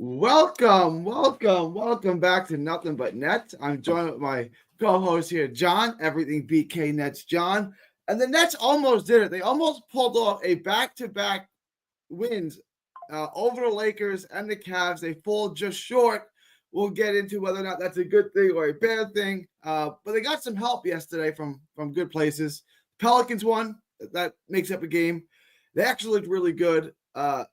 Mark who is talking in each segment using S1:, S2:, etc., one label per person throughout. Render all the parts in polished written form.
S1: Welcome back to Nothing But Nets. I'm joined with my co-host here, John. Everything BK Nets, John. And the Nets almost did it. They almost pulled off a back-to-back wins over the Lakers and the Cavs. They fall just short. We'll get into whether or not that's a good thing or a bad thing. But they got some help yesterday from good places. Pelicans won. That makes up a game. They actually looked really good. The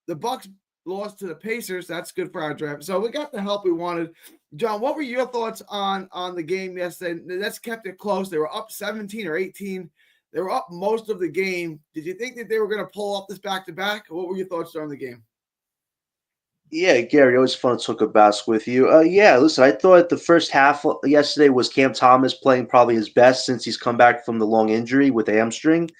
S1: Bucks lost to the Pacers. That's good for our draft. So we got the help we wanted. John, what were your thoughts on the game yesterday? The Nets kept it close. They were up 17 or 18. They were up most of the game. Did you think that they were going to pull off this back-to-back? What were your thoughts during the game?
S2: Yeah, Gary, always fun to talk about basketball with you. Listen, I thought the first half yesterday was Cam Thomas playing probably his best since he's come back from the long injury with the hamstring,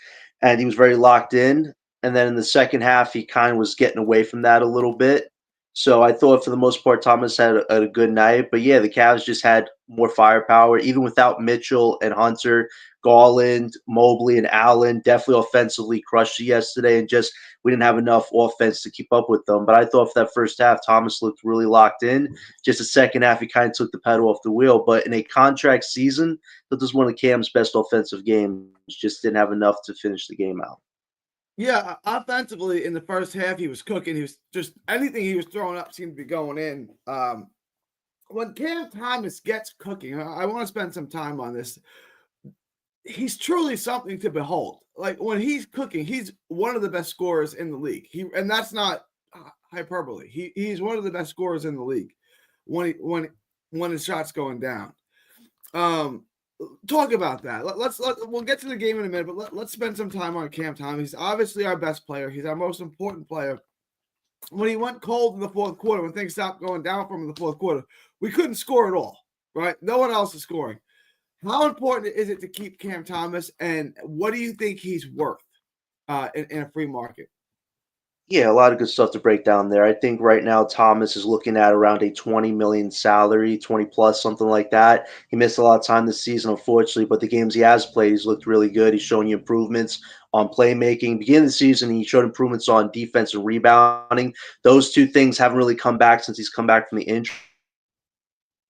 S2: and he was very locked in. And then in the second half, he kind of was getting away from that a little bit. So I thought for the most part, Thomas had a good night. But yeah, the Cavs just had more firepower, even without Mitchell and Hunter, Garland, Mobley, and Allen. Definitely offensively crushed it yesterday, and just we didn't have enough offense to keep up with them. But I thought for that first half, Thomas looked really locked in. Just the second half, he kind of took the pedal off the wheel. But in a contract season, that was one of Cam's best offensive games. Just didn't have enough to finish the game out.
S1: Yeah, offensively in the first half, he was cooking. He was just anything he was throwing up seemed to be going in. When Cam Thomas gets cooking, I want to spend some time on this. He's truly something to behold. Like when he's cooking, he's one of the best scorers in the league. And that's not hyperbole. He's one of the best scorers in the league when his shot's going down. Talk about that. We'll get to the game in a minute, but let's spend some time on Cam Thomas. He's obviously our best player. He's our most important player. When he went cold in the fourth quarter, when things stopped going down from him in the fourth quarter, we couldn't score at all. Right? No one else is scoring. How important is it to keep Cam Thomas, and what do you think he's worth in a free market?
S2: Yeah, a lot of good stuff to break down there. I think right now Thomas is looking at around a 20 million salary, 20 plus, something like that. He missed a lot of time this season, unfortunately, but the games he has played, he's looked really good. He's showing you improvements on playmaking. Beginning of the season, he showed improvements on defense and rebounding. Those two things haven't really come back since he's come back from the injury,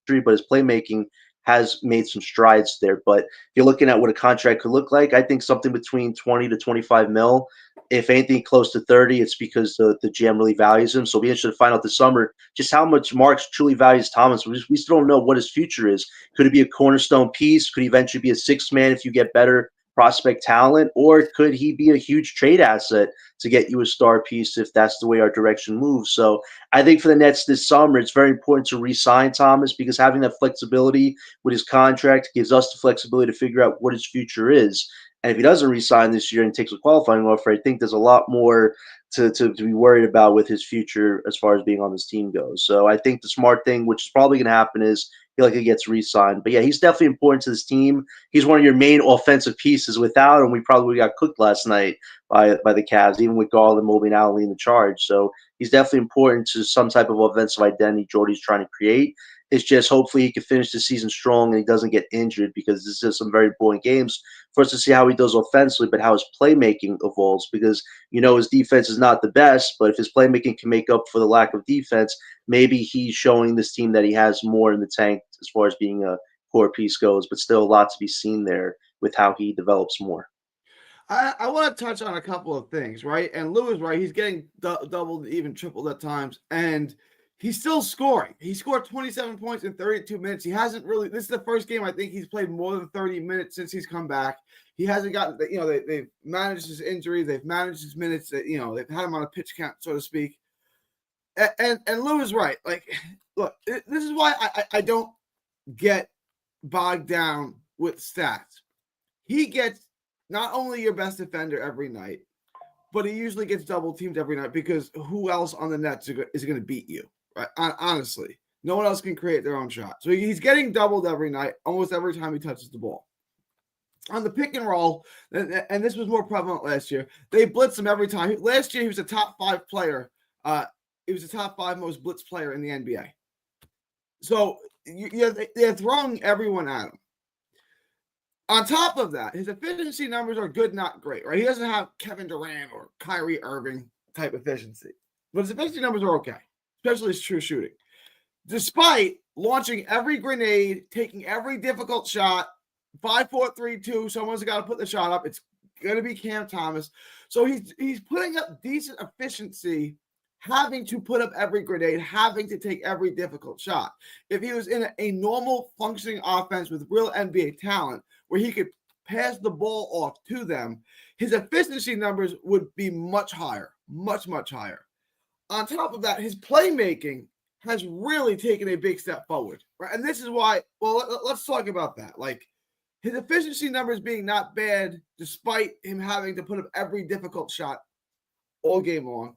S2: but his playmaking has made some strides there. But if you're looking at what a contract could look like, I think something between 20 to 25 mil. If anything close to 30, it's because the GM really values him. So we should find out this summer just how much Marks truly values Thomas. We still don't know what his future is. Could it be a cornerstone piece? Could he eventually be a sixth man if you get better prospect talent? Or could he be a huge trade asset to get you a star piece if that's the way our direction moves? So I think for the Nets this summer, it's very important to re-sign Thomas because having that flexibility with his contract gives us the flexibility to figure out what his future is. And if he doesn't resign this year and takes a qualifying offer, I think there's a lot more to be worried about with his future as far as being on this team goes. So I think the smart thing, which is probably going to happen, is he gets re-signed. But yeah, he's definitely important to this team. He's one of your main offensive pieces. Without him, we probably got cooked last night by the Cavs, even with Garland, Mobley, and Allen leading the charge. So he's definitely important to some type of offensive identity Jordy's trying to create. It's just hopefully he can finish the season strong and he doesn't get injured because this is some very important games for us to see how he does offensively, but how his playmaking evolves because, his defense is not the best, but if his playmaking can make up for the lack of defense, maybe he's showing this team that he has more in the tank as far as being a core piece goes, but still a lot to be seen there with how he develops more.
S1: I want to touch on a couple of things, right? And Lou is right. He's getting doubled, even tripled at times. And he's still scoring. He scored 27 points in 32 minutes. He hasn't really – this is the first game I think he's played more than 30 minutes since he's come back. He hasn't gotten – they've managed his injury. They've managed his minutes. They've had him on a pitch count, so to speak. And Lou is right. Like, look, this is why I don't get bogged down with stats. He gets – not only your best defender every night, but he usually gets double teamed every night because who else on the Nets is going to beat you? Right? Honestly, no one else can create their own shot. So he's getting doubled every night, almost every time he touches the ball. On the pick and roll, and this was more prevalent last year, they blitz him every time. Last year, he was a top 5 player. He was the top 5 most blitz player in the NBA. So they're throwing everyone at him. On top of that, his efficiency numbers are good, not great, right? He doesn't have Kevin Durant or Kyrie Irving type efficiency, but his efficiency numbers are okay. especially his true shooting. Despite launching every grenade, taking every difficult shot, 5, 4, 3, 2, someone's got to put the shot up. It's going to be Cam Thomas. So he's putting up decent efficiency, having to put up every grenade, having to take every difficult shot. If he was in a normal functioning offense with real NBA talent where he could pass the ball off to them, his efficiency numbers would be much higher, much, much higher. On top of that, his playmaking has really taken a big step forward, right? And this is why, well, let's talk about that. Like, his efficiency numbers being not bad, despite him having to put up every difficult shot all game long,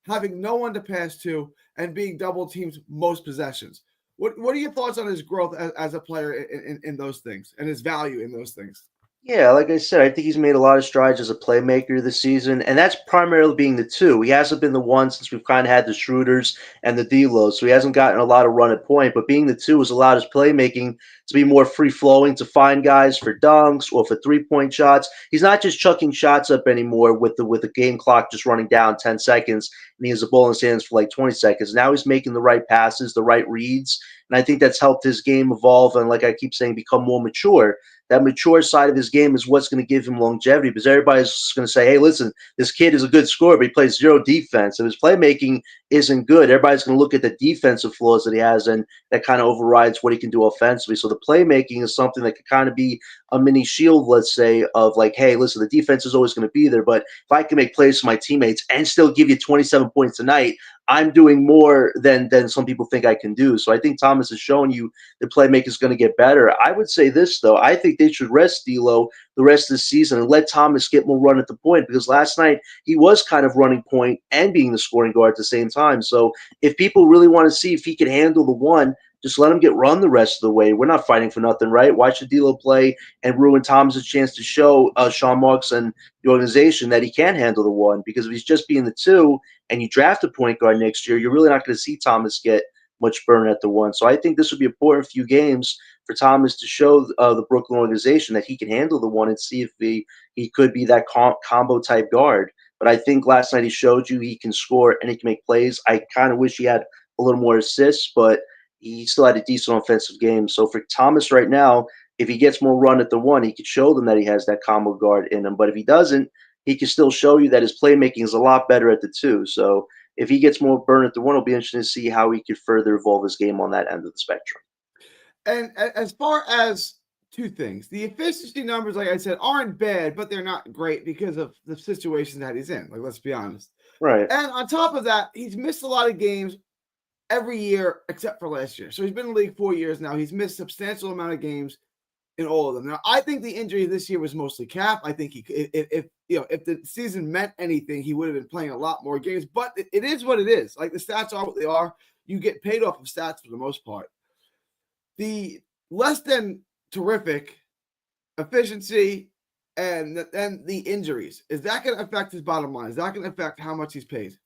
S1: having no one to pass to, and being double teamed most possessions. What are your thoughts on his growth as a player in those things and his value in those things?
S2: Yeah, like I said, I think he's made a lot of strides as a playmaker this season, and that's primarily being the two. He hasn't been the one since we've kind of had the Schroeders and the D'Los, so he hasn't gotten a lot of run at point. But being the two has allowed his playmaking to be more free flowing, to find guys for dunks or for 3-point shots. He's not just chucking shots up anymore with the game clock just running down 10 seconds, and he has the ball in his hands for like 20 seconds. Now he's making the right passes, the right reads, and I think that's helped his game evolve and, like I keep saying, become more mature. That mature side of his game is what's going to give him longevity, because everybody's going to say, hey, listen, this kid is a good scorer, but he plays zero defense. If his playmaking isn't good, everybody's going to look at the defensive flaws that he has, and that kind of overrides what he can do offensively. So the playmaking is something that could kind of be a mini shield, let's say, of like, hey, listen, the defense is always going to be there, but if I can make plays for my teammates and still give you 27 points a night, I'm doing more than some people think I can do. So I think Thomas has shown you the playmaker is going to get better. I would say this, though. I think they should rest D'Lo the rest of the season and let Thomas get more run at the point, because last night he was kind of running point and being the scoring guard at the same time. So if people really want to see if he can handle the one, just let him get run the rest of the way. We're not fighting for nothing, right? Why should D'Lo play and ruin Thomas' chance to show Sean Marks and the organization that he can handle the one? Because if he's just being the two and you draft a point guard next year, you're really not going to see Thomas get much burn at the one. So I think this would be an important few games for Thomas to show the Brooklyn organization that he can handle the one and see if he could be that combo type guard. But I think last night he showed you he can score and he can make plays. I kind of wish he had a little more assists, but he still had a decent offensive game. So for Thomas right now, if he gets more run at the one, he could show them that he has that combo guard in him. But if he doesn't, he can still show you that his playmaking is a lot better at the two. So if he gets more burn at the one, it'll be interesting to see how he could further evolve his game on that end of the spectrum.
S1: And as far as two things, the efficiency numbers, like I said, aren't bad, but they're not great because of the situation that he's in. Like, let's be honest.
S2: Right.
S1: And on top of that, he's missed a lot of games every year except for last year. So he's been in the league 4 years now. He's missed a substantial amount of games in all of them. Now, I think the injury this year was mostly Cap. I think if the season meant anything, he would have been playing a lot more games. But it is what it is. Like, the stats are what they are. You get paid off of stats for the most part. The less than terrific efficiency and then the injuries, is that going to affect his bottom line? Is that going to affect how much he's paid?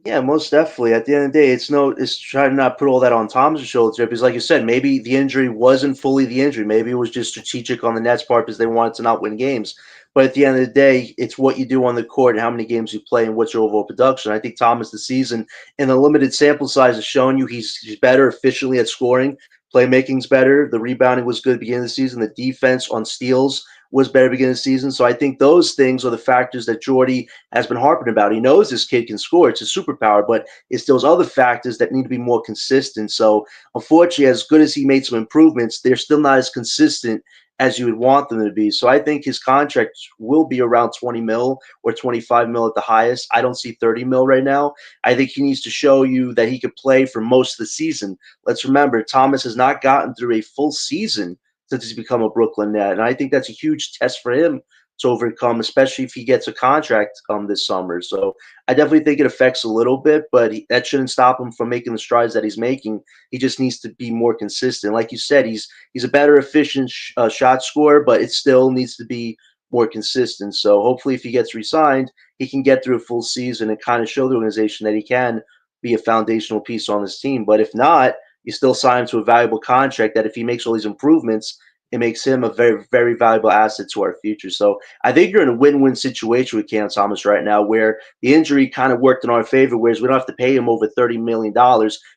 S2: Yeah, most definitely. At the end of the day, it's trying to not put all that on Tom's shoulders, because like you said, maybe the injury wasn't fully the injury. Maybe it was just strategic on the Nets' part because they wanted to not win games. But at the end of the day, it's what you do on the court and how many games you play and what's your overall production. I think Thomas this season, in the limited sample size, has shown you he's better efficiently at scoring. Playmaking's better. The rebounding was good at the beginning of the season. The defense on steals was better beginning of the season. So I think those things are the factors that Jordy has been harping about. He knows this kid can score. It's a superpower, but it's those other factors that need to be more consistent. So unfortunately, as good as he made some improvements, they're still not as consistent as you would want them to be. So I think his contract will be around 20 mil or 25 mil at the highest. I don't see 30 mil right now. I think he needs to show you that he could play for most of the season. Let's remember, Thomas has not gotten through a full season since he's become a Brooklyn Net. And I think that's a huge test for him to overcome, especially if he gets a contract this summer. So I definitely think it affects a little bit, but that shouldn't stop him from making the strides that he's making. He just needs to be more consistent. Like you said, he's a better efficient shot scorer, but it still needs to be more consistent. So hopefully if he gets re-signed, he can get through a full season and kind of show the organization that he can be a foundational piece on this team. But if not, you still sign him to a valuable contract that if he makes all these improvements, it makes him a very, very valuable asset to our future. So I think you're in a win-win situation with Cam Thomas right now, where the injury kind of worked in our favor, whereas we don't have to pay him over $30 million.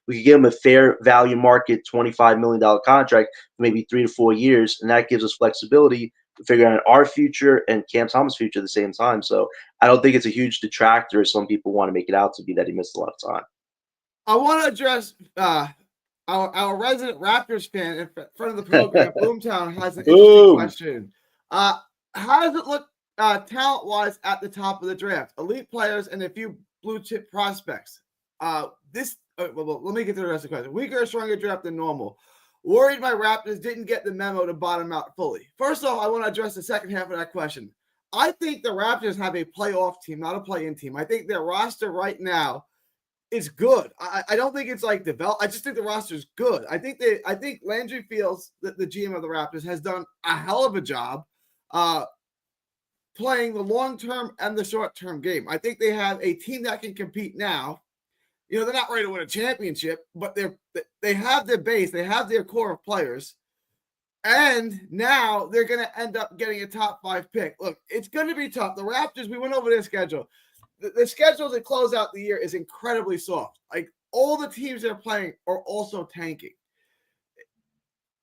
S2: We could give him a fair value market $25 million contract for maybe 3 to 4 years, and that gives us flexibility to figure out our future and Cam Thomas' future at the same time. So I don't think it's a huge detractor as some people want to make it out to be that he missed a lot of time.
S1: I want to address our resident Raptors fan in front of the program, Boomtown, has an interesting question. How does it look talent-wise at the top of the draft? Elite players and a few blue-chip prospects. Well, let me get to the rest of the question. Weaker or stronger draft than normal? Worried my Raptors didn't get the memo to bottom out fully. First off, I want to address the second half of that question. I think the Raptors have a playoff team, not a play-in team. I think their roster right now is good. I don't think it's like developed. I just think the roster is good. I think Landry Fields, the GM of the Raptors, has done a hell of a job playing the long-term and the short-term game. I think they have a team that can compete now. You know, they're not ready to win a championship, but they have their base, they have their core of players, and now they're going to end up getting a top 5 pick. Look, it's going to be tough. The Raptors, we went over their schedule. The schedule to close out the year is incredibly soft. Like, all the teams they're playing are also tanking.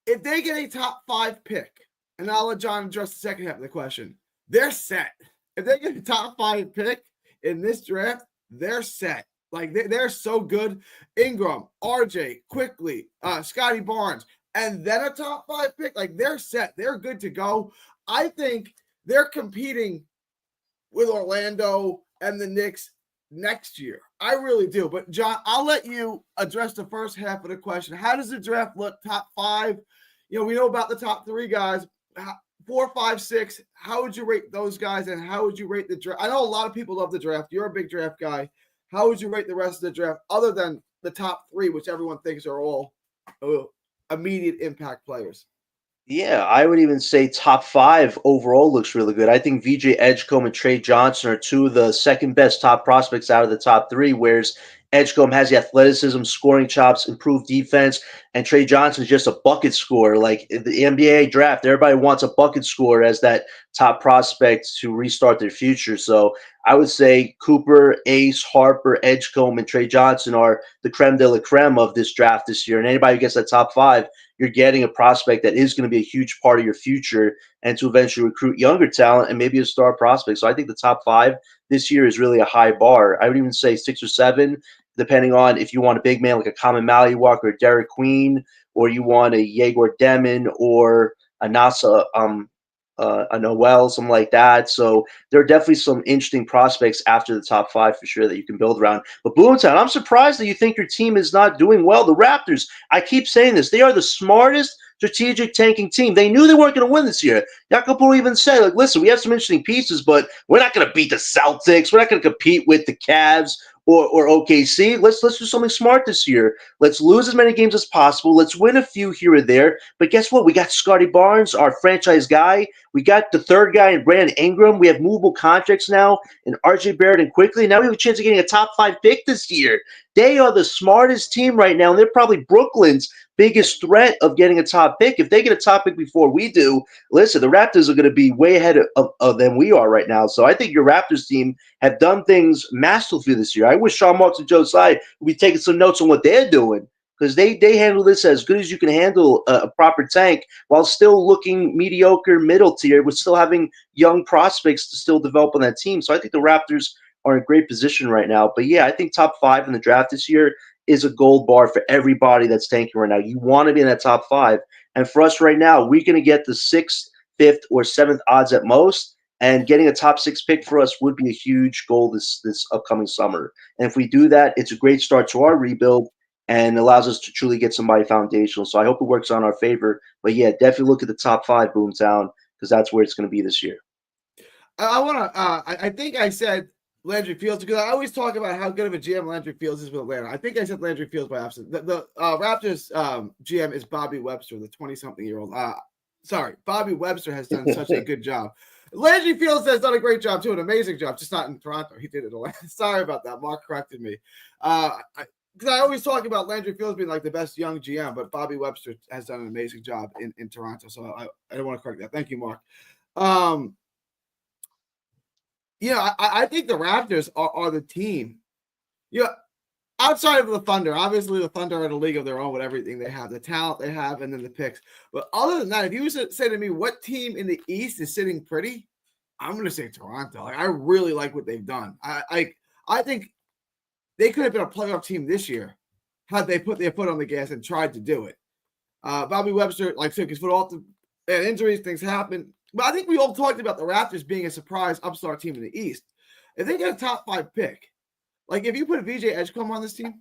S1: If they get a top 5 pick, and I'll let John address the second half of the question, they're set. If they get a top 5 pick in this draft, they're set. Like, they're so good. Ingram, RJ, Quickly, Scotty Barnes, and then a top 5 pick. Like, they're set. They're good to go. I think they're competing with Orlando and the Knicks next year. I really do. But, John, I'll let you address the first half of the question. How does the draft look? Top 5? You know, we know about the top 3 guys. 4, 5, 6. How would you rate those guys, and how would you rate the draft? I know a lot of people love the draft. You're a big draft guy. How would you rate the rest of the draft other than the top 3, which everyone thinks are all immediate impact players?
S2: Yeah, I would even say top 5 overall looks really good. I think VJ Edgecombe and Trey Johnson are 2 of the second best top prospects out of the top 3, whereas Edgecombe has the athleticism, scoring chops, improved defense, and Trey Johnson is just a bucket scorer. Like the NBA draft, everybody wants a bucket scorer as that top prospect to restart their future. So I would say Cooper, Ace, Harper, Edgecombe, and Trey Johnson are the creme de la creme of this draft this year. And anybody who gets that top 5, you're getting a prospect that is going to be a huge part of your future and to eventually recruit younger talent and maybe a star prospect. So I think the top 5 this year is really a high bar. I would even say 6 or 7, depending on if you want a big man like a Common Maliwalker or Derek Queen, or you want a Yegor Demon or a NASA a Noel, something like that. So there are definitely some interesting prospects after the top 5 for sure that you can build around. But Boomtown, I'm surprised that you think your team is not doing well. The Raptors, I keep saying this, they are the smartest strategic tanking team. They knew they weren't going to win this year. Jacopo even said, like, listen, we have some interesting pieces, but we're not going to beat the Celtics. We're not going to compete with the Cavs or OKC. Let's do something smart this year. Let's lose as many games as possible. Let's win a few here or there. But guess what? We got Scotty Barnes, our franchise guy. We got the third guy in Brandon Ingram. We have movable contracts now in RJ Barrett and Quickly. Now we have a chance of getting a top 5 pick this year. They are the smartest team right now, and they're probably Brooklyn's biggest threat of getting a top pick. If they get a top pick before we do, listen, the Raptors are going to be way ahead of than we are right now. So I think your Raptors team have done things masterfully this year. I wish Sean Marks and Joe Tsai would be taking some notes on what they're doing, because they handle this as good as you can handle a proper tank while still looking mediocre middle tier with still having young prospects to still develop on that team. So I think the Raptors are in a great position right now. But yeah, I think top 5 in the draft this year is a gold bar for everybody that's tanking right now. You want to be in that top 5. And for us right now, we're going to get the 6th, 5th, or 7th odds at most. And getting a top 6 pick for us would be a huge goal this upcoming summer. And if we do that, it's a great start to our rebuild and allows us to truly get somebody foundational. So I hope it works on our favor. But yeah, definitely look at the top 5, Boomtown, because that's where it's going to be this year.
S1: I think I said Landry Fields, because I always talk about how good of a GM Landry Fields is with Atlanta. I think I said Landry Fields by accident. The Raptors GM is Bobby Webster, the 20-something-year-old. Bobby Webster has done such a good job. Landry Fields has done a great job too, an amazing job, just not in Toronto. He did it. Sorry about that. Mark corrected me. because I always talk about Landry Fields being like the best young GM, but Bobby Webster has done an amazing job in Toronto. So I don't want to correct that. Thank you, Mark. I think the Raptors are the team. Outside of the Thunder, obviously the Thunder are in a league of their own with everything they have, the talent they have, and then the picks. But other than that, if you say to me what team in the East is sitting pretty, I'm going to say Toronto. Like, I really like what they've done. I think they could have been a playoff team this year had they put their foot on the gas and tried to do it. Bobby Webster took his foot off and injuries, things happen. But I think we all talked about the Raptors being a surprise upstart team in the East. If they get a top 5 pick, like if you put VJ Edgecombe on this team,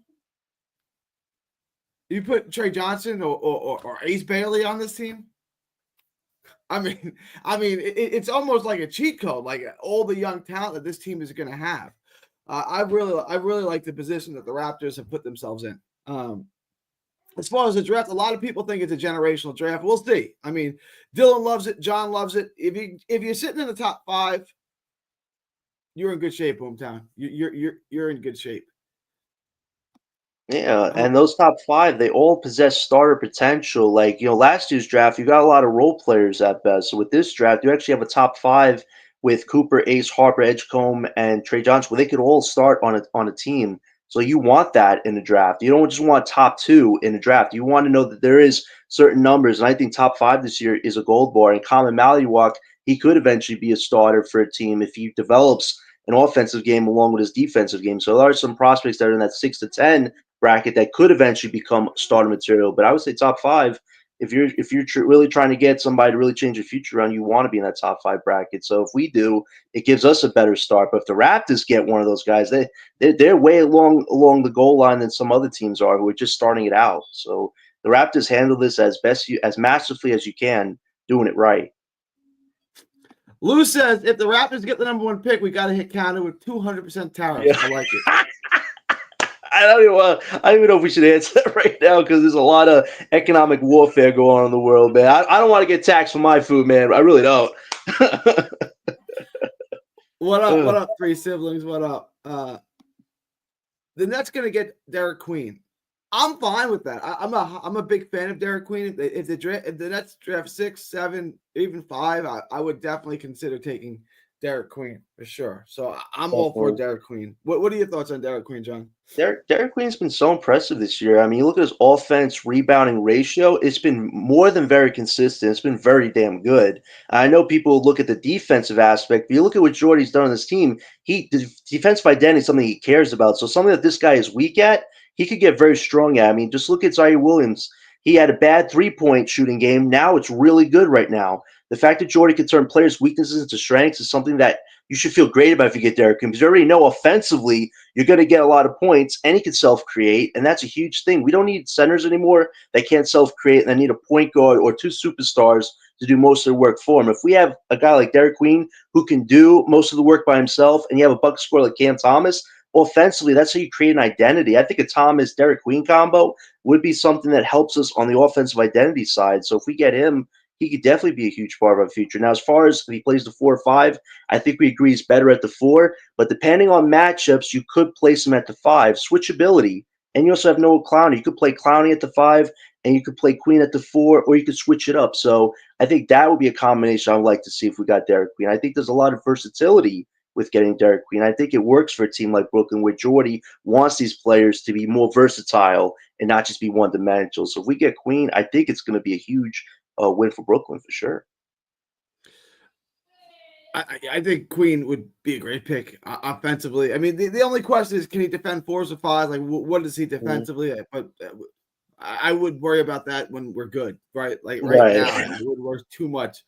S1: you put Trey Johnson or Ace Bailey on this team. I mean, it's almost like a cheat code, like all the young talent that this team is going to have. I really like the position that the Raptors have put themselves in. As far as the draft, a lot of people think it's a generational draft. We'll see. I mean, Dylan loves it. John loves it. If you're sitting in the top 5, you're in good shape, Boomtown. You're in good shape.
S2: Yeah, and those top 5, they all possess starter potential. Last year's draft, you got a lot of role players at best. So with this draft, you actually have a top 5 with Cooper, Ace, Harper, Edgecombe, and Trey Johnson, where they could all start on a team. So you want that in the draft. You don't just want top 2 in the draft. You want to know that there is certain numbers, and I think top 5 this year is a gold bar. And Common Maliwalk, he could eventually be a starter for a team if he develops an offensive game along with his defensive game. So there are some prospects that are in that 6 to 10 bracket that could eventually become starter material. But I would say top 5. If you're really trying to get somebody to really change your future around, you want to be in that top 5 bracket. So if we do, it gives us a better start. But if the Raptors get one of those guys, they're way along the goal line than some other teams are who are just starting it out. So the Raptors handle this as masterfully as you can, doing it right.
S1: Lou says if the Raptors get the number 1 pick, we got to hit Canada with 200% tariffs. Yeah. I like it.
S2: I don't even know if we should answer that right now because there's a lot of economic warfare going on in the world, man. I don't want to get taxed for my food, man. I really don't.
S1: What up? What up, 3 siblings? What up? The Nets gonna get Derek Queen. I'm fine with that. I'm a big fan of Derek Queen. If the Nets draft 6, 7, even 5, I would definitely consider taking Derek Queen for sure. So I'm all for Derek Queen. What are your thoughts on Derek Queen, John?
S2: Derek Queen's been so impressive this year. I mean, you look at his offense rebounding ratio, it's been more than very consistent. It's been very damn good. I know people look at the defensive aspect, but you look at what Jordy's done on this team, defensive identity is something he cares about. So something that this guy is weak at, he could get very strong at. I mean, just look at Zaire Williams. He had a bad 3-point shooting game. Now it's really good right now. The fact that Jordy can turn players' weaknesses into strengths is something that you should feel great about if you get Derek Queen, because you already know offensively you're going to get a lot of points, and he can self-create, and that's a huge thing. We don't need centers anymore that can't self-create, and they need a point guard or 2 superstars to do most of the work for him. If we have a guy like Derek Queen who can do most of the work by himself, and you have a bucket scorer like Cam Thomas, offensively, that's how you create an identity. I think a Thomas-Derek Queen combo would be something that helps us on the offensive identity side. So if we get him, he could definitely be a huge part of our future. Now, as far as if he plays the 4 or 5, I think we agree he's better at the 4. But depending on matchups, you could place him at the 5. Switchability. And you also have Noah Clowney. You could play Clowney at the 5, and you could play Queen at the 4, or you could switch it up. So I think that would be a combination I would like to see if we got Derek Queen. I think there's a lot of versatility with getting Derek Queen. I think it works for a team like Brooklyn where Jordy wants these players to be more versatile and not just be one-dimensional. So if we get Queen, I think it's going to be a huge win for Brooklyn for sure.
S1: I think Queen would be a great pick offensively. I mean, the only question is, can he defend 4s or 5s? Like, what does he defensively? Mm-hmm. But I would worry about that when we're good, right? Like right now, I wouldn't worry too much.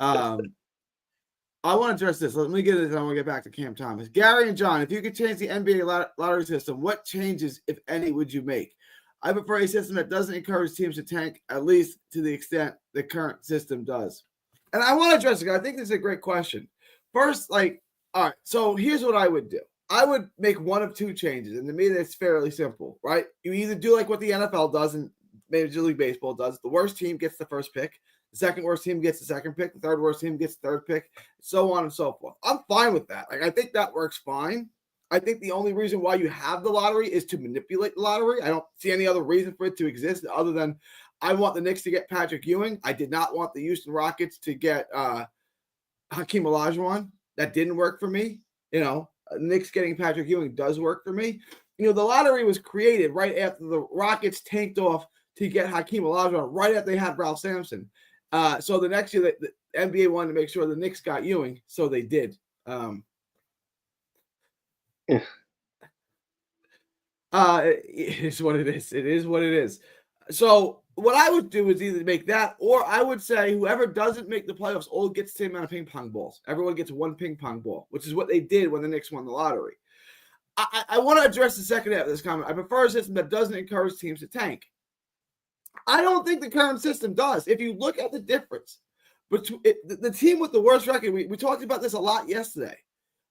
S1: I want to address this. Let me get it, and I want to get back to Cam Thomas. Gary and John, if you could change the NBA lottery system, what changes, if any, would you make? I prefer a system that doesn't encourage teams to tank, at least to the extent the current system does. And I want to address it. I think this is a great question. First, all right, so here's what I would do. I would make one of 2 changes, and to me, that's fairly simple, right? You either do like what the NFL does and Major League Baseball does. The worst team gets the first pick. The second worst team gets the second pick. The third worst team gets the third pick, so on and so forth. I'm fine with that. I think that works fine. I think the only reason why you have the lottery is to manipulate the lottery. I don't see any other reason for it to exist other than I want the Knicks to get Patrick Ewing. I did not want the Houston Rockets to get Hakeem Olajuwon. That didn't work for me. Knicks getting Patrick Ewing does work for me. The lottery was created right after the Rockets tanked off to get Hakeem Olajuwon right after they had Ralph Sampson. So the next year, the NBA wanted to make sure the Knicks got Ewing, so they did. It is what it is. It is what it is. So what I would do is either make that, or I would say whoever doesn't make the playoffs all gets the same amount of ping pong balls. Everyone gets one ping pong ball, which is what they did when the Knicks won the lottery. I want to address the second half of this comment. I prefer a system that doesn't encourage teams to tank. I don't think the current system does. If you look at the difference between the team with the worst record, we talked about this a lot yesterday.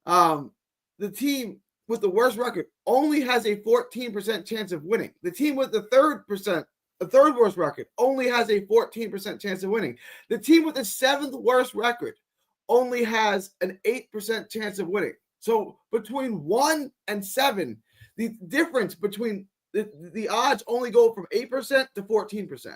S1: The team with the worst record only has a 14% chance of winning. The team with the third worst record only has a 14% chance of winning. The team with the seventh worst record only has an 8% chance of winning. So between 1 and 7, the difference between the odds only go from 8% to 14%.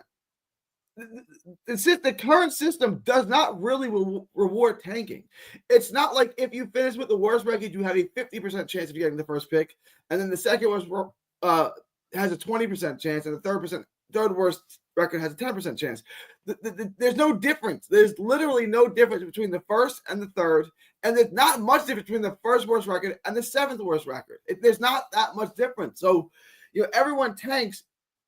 S1: The current system does not really reward tanking. It's not like if you finish with the worst record, you have a 50% chance of getting the first pick, and then the second worst has a 20% chance, and the third worst record has a 10% chance. There's no difference. There's literally no difference between the first and the third, and there's not much difference between the first worst record and the seventh worst record. There's not that much difference. So, everyone tanks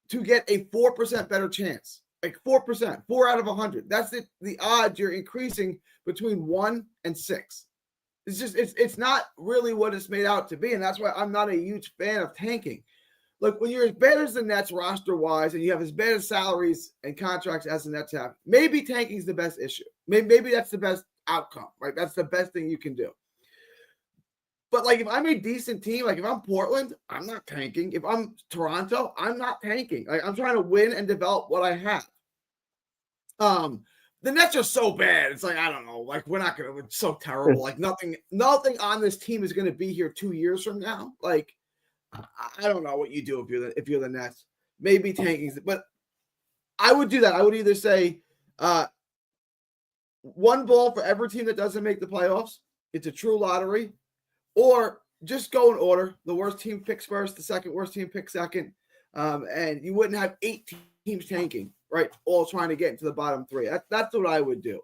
S1: to get a 4% better chance. Like 4%, 4 out of 100. That's the odds you're increasing between 1 and 6. It's not really what it's made out to be, and that's why I'm not a huge fan of tanking. Look, when you're as bad as the Nets roster-wise, and you have as bad as salaries and contracts as the Nets have, maybe tanking is the best issue. Maybe that's the best outcome, right? That's the best thing you can do. But if I'm a decent team, if I'm Portland, I'm not tanking. If I'm Toronto, I'm not tanking. I'm trying to win and develop what I have. The Nets are so bad. It's I don't know. We're not gonna. It's so terrible. Nothing on this team is gonna be here 2 years from now. I don't know what you do if you're the Nets. Maybe tanking, but I would do that. I would either say, one ball for every team that doesn't make the playoffs. It's a true lottery, or just go in order. The worst team picks first. The second worst team picks second, and you wouldn't have 8 teams tanking. Right, all trying to get into the bottom 3. That's what I would do.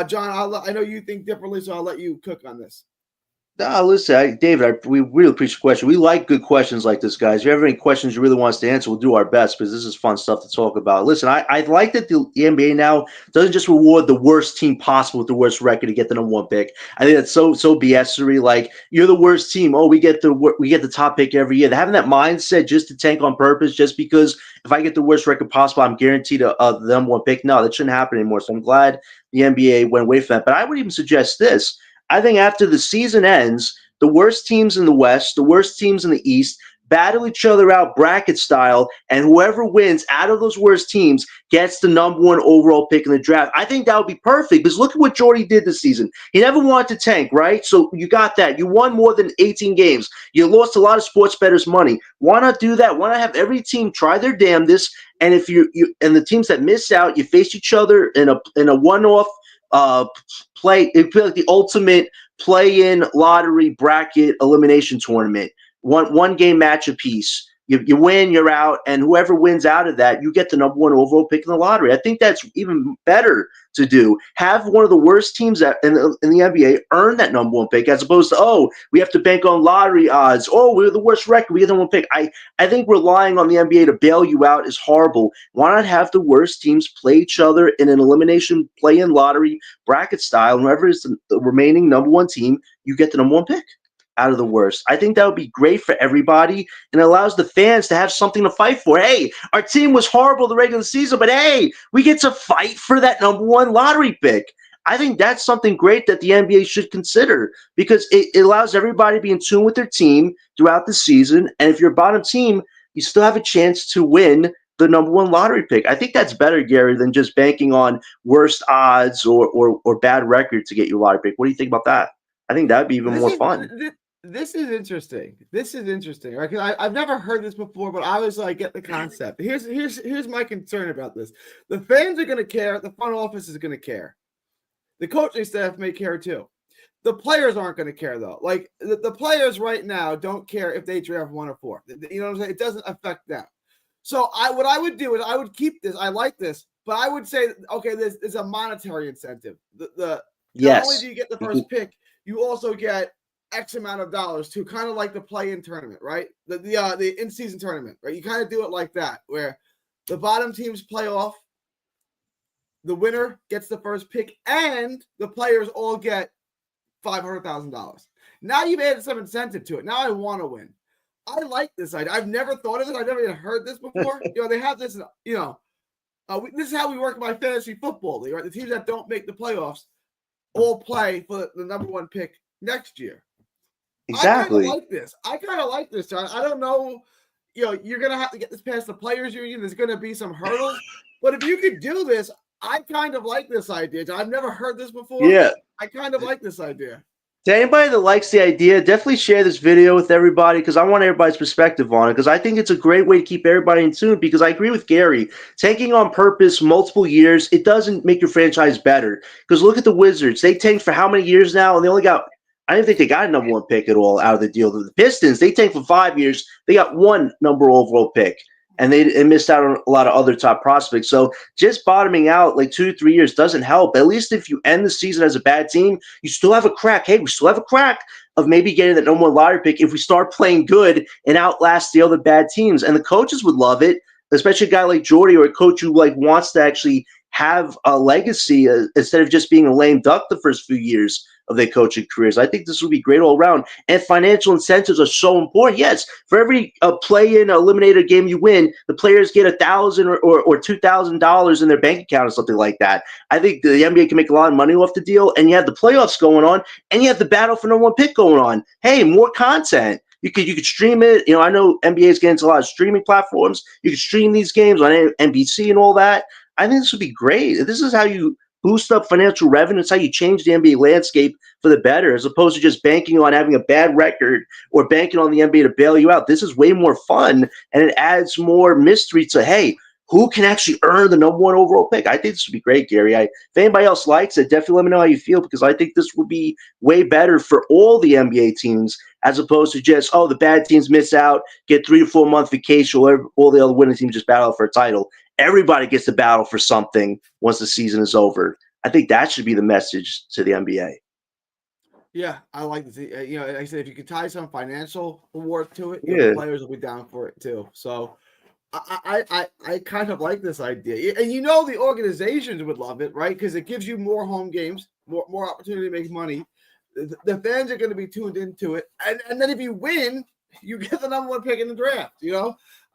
S1: John, I know you think differently, so I'll let you cook on this.
S2: No, listen, David, we really appreciate the question. We like good questions like this, guys. If you have any questions you really want us to answer, we'll do our best because this is fun stuff to talk about. Listen, I like that the NBA now doesn't just reward the worst team possible with the worst record to get the number 1 pick. I think that's so BS-ery. You're the worst team. Oh, we get the top pick every year. Having that mindset just to tank on purpose, just because if I get the worst record possible, I'm guaranteed the number 1 pick. No, that shouldn't happen anymore. So I'm glad the NBA went away from that. But I would even suggest this. I think after the season ends, the worst teams in the West, the worst teams in the East, battle each other out bracket style, and whoever wins out of those worst teams gets the number 1 overall pick in the draft. I think that would be perfect because look at what Jordy did this season. He never wanted to tank, right? So you got that. You won more than 18 games. You lost a lot of sports bettors' money. Why not do that? Why not have every team try their damnedest? And if you and the teams that miss out, you face each other in a one-off play. It'd be like the ultimate play-in lottery bracket elimination tournament. One game match apiece. You win, you're out, and whoever wins out of that, you get the number 1 overall pick in the lottery. I think that's even better to do. Have one of the worst teams in the NBA earn that number 1 pick, as opposed to, we have to bank on lottery odds. Oh, we're the worst record, we get the number 1 pick. I think relying on the NBA to bail you out is horrible. Why not have the worst teams play each other in an elimination play-in lottery bracket style, and whoever is the remaining number 1 team, you get the number 1 pick out of the worst. I think that would be great for everybody, and it allows the fans to have something to fight for. Hey, our team was horrible the regular season, but hey, we get to fight for that number 1 lottery pick. I think that's something great that the NBA should consider because it allows everybody to be in tune with their team throughout the season, and if you're a bottom team, you still have a chance to win the number 1 lottery pick. I think that's better, Gary, than just banking on worst odds or bad record to get your lottery pick. What do you think about that? I think that would be even more fun.
S1: this is interesting. This is interesting, right? Because I've never heard this before, but I was like, get the concept. Here's my concern about this. The fans are going to care. The front office is going to care. The coaching staff may care too. The players aren't going to care though. Like the players right now don't care if they draft 1 or 4. You know what I'm saying? It doesn't affect them. So what I would do is I would keep this. I like this, but I would say, okay, there's a monetary incentive. Not only
S2: Yes.
S1: do you get the first pick, you also get X amount of dollars to kind of like the play-in tournament, right? The in-season tournament, right? You kind of do it like that, where the bottom teams play off, the winner gets the first pick, and the players all get $500,000. Now you've added some incentive to it. Now I want to win. I like this idea. I've never thought of it. I've never even heard this before. They have this. This is how we work my fantasy football league, right? The teams that don't make the playoffs all play for the number 1 pick next year.
S2: Exactly.
S1: I kind of like this, John. I don't know. You're gonna have to get this past the players' union. There's gonna be some hurdles, but if you could do this, I kind of like this idea. I've never heard this before.
S2: Yeah.
S1: I kind of like this idea.
S2: To anybody that likes the idea, definitely share this video with everybody because I want everybody's perspective on it because I think it's a great way to keep everybody in tune because I agree with Gary. Taking on purpose multiple years, it doesn't make your franchise better because look at the Wizards. They tanked for how many years now? And they only got – I didn't think they got a number 1 pick at all out of the deal. The Pistons, they tanked for 5 years. They got 1 number overall pick. And they missed out on a lot of other top prospects. So just bottoming out like 2 to 3 years doesn't help. At least if you end the season as a bad team, you still have a crack. Hey, we still have a crack of maybe getting that number 1 lottery pick if we start playing good and outlast the other bad teams. And the coaches would love it, especially a guy like Jordy or a coach who wants to actually have a legacy instead of just being a lame duck the first few years of their coaching careers. I think this would be great all around. And financial incentives are so important. Yes, for every play-in eliminator game you win, the players get $1,000 or $2,000 in their bank account or something like that. I think the NBA can make a lot of money off the deal. And you have the playoffs going on, and you have the battle for number 1 pick going on. Hey, more content. You could stream it. I know NBA is getting into a lot of streaming platforms. You could stream these games on NBC and all that. I think this would be great. This is how you boost up financial revenue. It's how you change the NBA landscape for the better, as opposed to just banking on having a bad record or banking on the NBA to bail you out. This is way more fun, and it adds more mystery to, hey, who can actually earn the number 1 overall pick? I think this would be great, Gary. If anybody else likes it, definitely let me know how you feel because I think this would be way better for all the NBA teams as opposed to just, the bad teams miss out, get 3 to 4 month vacation, or all the other winning teams just battle for a title. Everybody gets to battle for something once the season is over. I think that should be the message to the NBA.
S1: Yeah, I like this. Like I said, if you could tie some financial reward to it, the players will be down for it too. So I kind of like this idea. And the organizations would love it, right? Because it gives you more home games, more opportunity to make money. The fans are going to be tuned into it. And then if you win, you get the number 1 pick in the draft,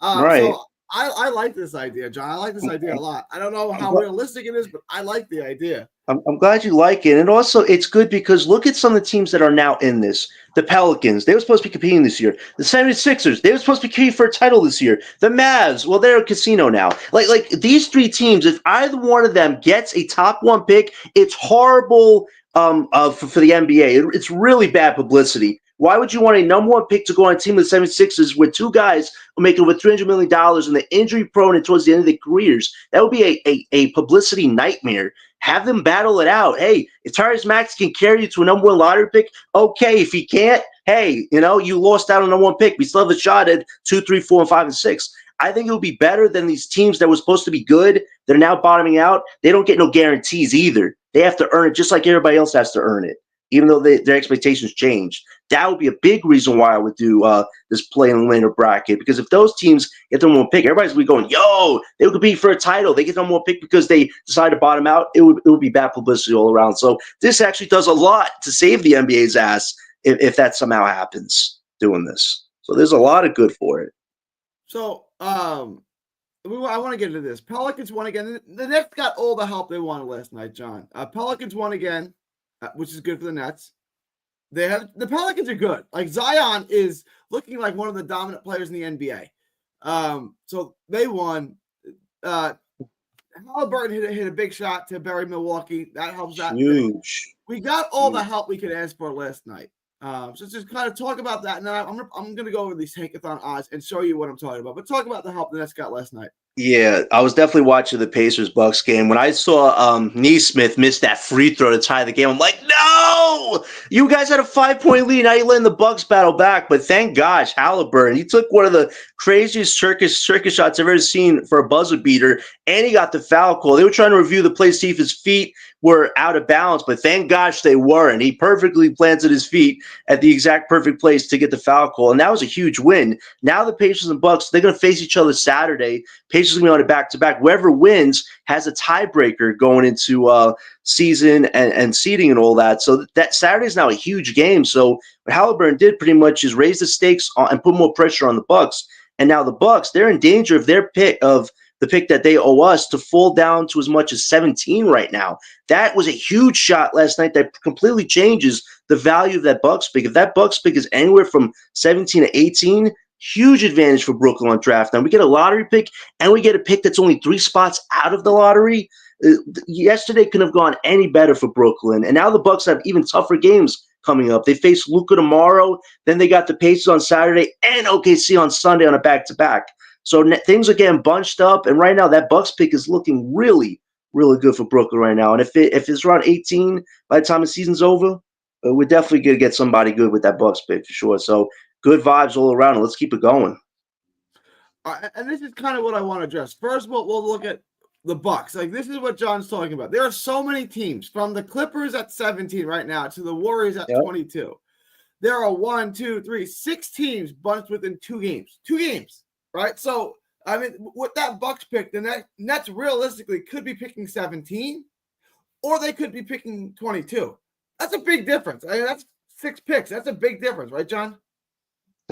S2: Right.
S1: So I like this idea, John. I like this idea a lot. I don't know how realistic it is, but I like the idea.
S2: I'm glad you like it. And also, it's good because look at some of the teams that are now in this. The Pelicans, they were supposed to be competing this year. The 76ers, they were supposed to be competing for a title this year. The Mavs, well, they're a casino now. Like these 3 teams, if either one of them gets a top 1 pick, it's horrible for the NBA. It's really bad publicity. Why would you want a number 1 pick to go on a team with the 76ers with 2 guys who make over $300 million and they're injury prone and towards the end of their careers? That would be a publicity nightmare. Have them battle it out. Hey, if Tyrese Maxey can carry you to a number 1 lottery pick, okay. If he can't, hey, you lost out on number 1 pick. We still have a shot at 2, 3, 4, and 5, and 6. I think it would be better than these teams that were supposed to be good. They're now bottoming out. They don't get no guarantees either. They have to earn it just like everybody else has to earn it, even though their expectations change. That would be a big reason why I would do this play-in eliminator bracket. Because if those teams get the number 1 pick, everybody's going to be going, yo, they would compete for a title. They get the number 1 pick because they decide to bottom out. It would be bad publicity all around. So this actually does a lot to save the NBA's ass if that somehow happens doing this. So there's a lot of good for it.
S1: So I want to get into this. Pelicans won again. The Nets got all the help they wanted last night, John. Pelicans won again, which is good for the Nets. The Pelicans are good. Like Zion is looking like one of the dominant players in the NBA. So they won. Halliburton hit a big shot to bury Milwaukee. That helps out.
S2: Huge.
S1: We got all the help we could ask for last night. So just kind of talk about that. And then I'm gonna go over these tankathon odds and show you what I'm talking about. But talk about the help the Nets got last night.
S2: Yeah, I was definitely watching the Pacers Bucks game. When I saw Neesmith miss that free throw to tie the game, I'm like, no! You guys had a 5-point lead. Now you're letting the Bucks battle back. But thank gosh, Halliburton, he took one of the craziest circus shots I've ever seen for a buzzer beater, and he got the foul call. They were trying to review the play, see if his feet were out of bounds, but thank gosh they weren't. He perfectly planted his feet at the exact perfect place to get the foul call, and that was a huge win. Now the Pacers and Bucks, they're going to face each other Saturday. Pacers going to be on a back-to-back. Whoever wins has a tiebreaker going into season and seeding and all that. So that Saturday is now a huge game. So what Halliburton did pretty much is raise the stakes and put more pressure on the Bucks. And now the Bucks, they're in danger of their pick of the pick that they owe us to fall down to as much as 17 right now. That was a huge shot last night that completely changes the value of that Bucks pick. If that Bucks pick is anywhere from 17 to 18, huge advantage for Brooklyn on draft. Now we get a lottery pick and we get a pick that's only 3 spots out of the lottery. Yesterday couldn't have gone any better for Brooklyn. And now the Bucks have even tougher games coming up. They face Luka tomorrow. Then they got the Pacers on Saturday and OKC on Sunday on a back-to-back. So things are getting bunched up, and right now that Bucks pick is looking really, really good for Brooklyn right now. And if it's around 18 by the time the season's over, we're definitely going to get somebody good with that Bucks pick for sure. So good vibes all around, and let's keep it going.
S1: And this is kind of what I want to address. First of all, we'll look at the Bucks. Like, this is what John's talking about. There are so many teams, from the Clippers at 17 right now to the Warriors at 22. There are 6 teams bunched within 2 games. 2 games. Right, so I mean, with that Bucks pick, the Nets realistically could be picking 17, or they could be picking 22. That's a big difference. I mean, that's 6 picks. That's a big difference, right, John?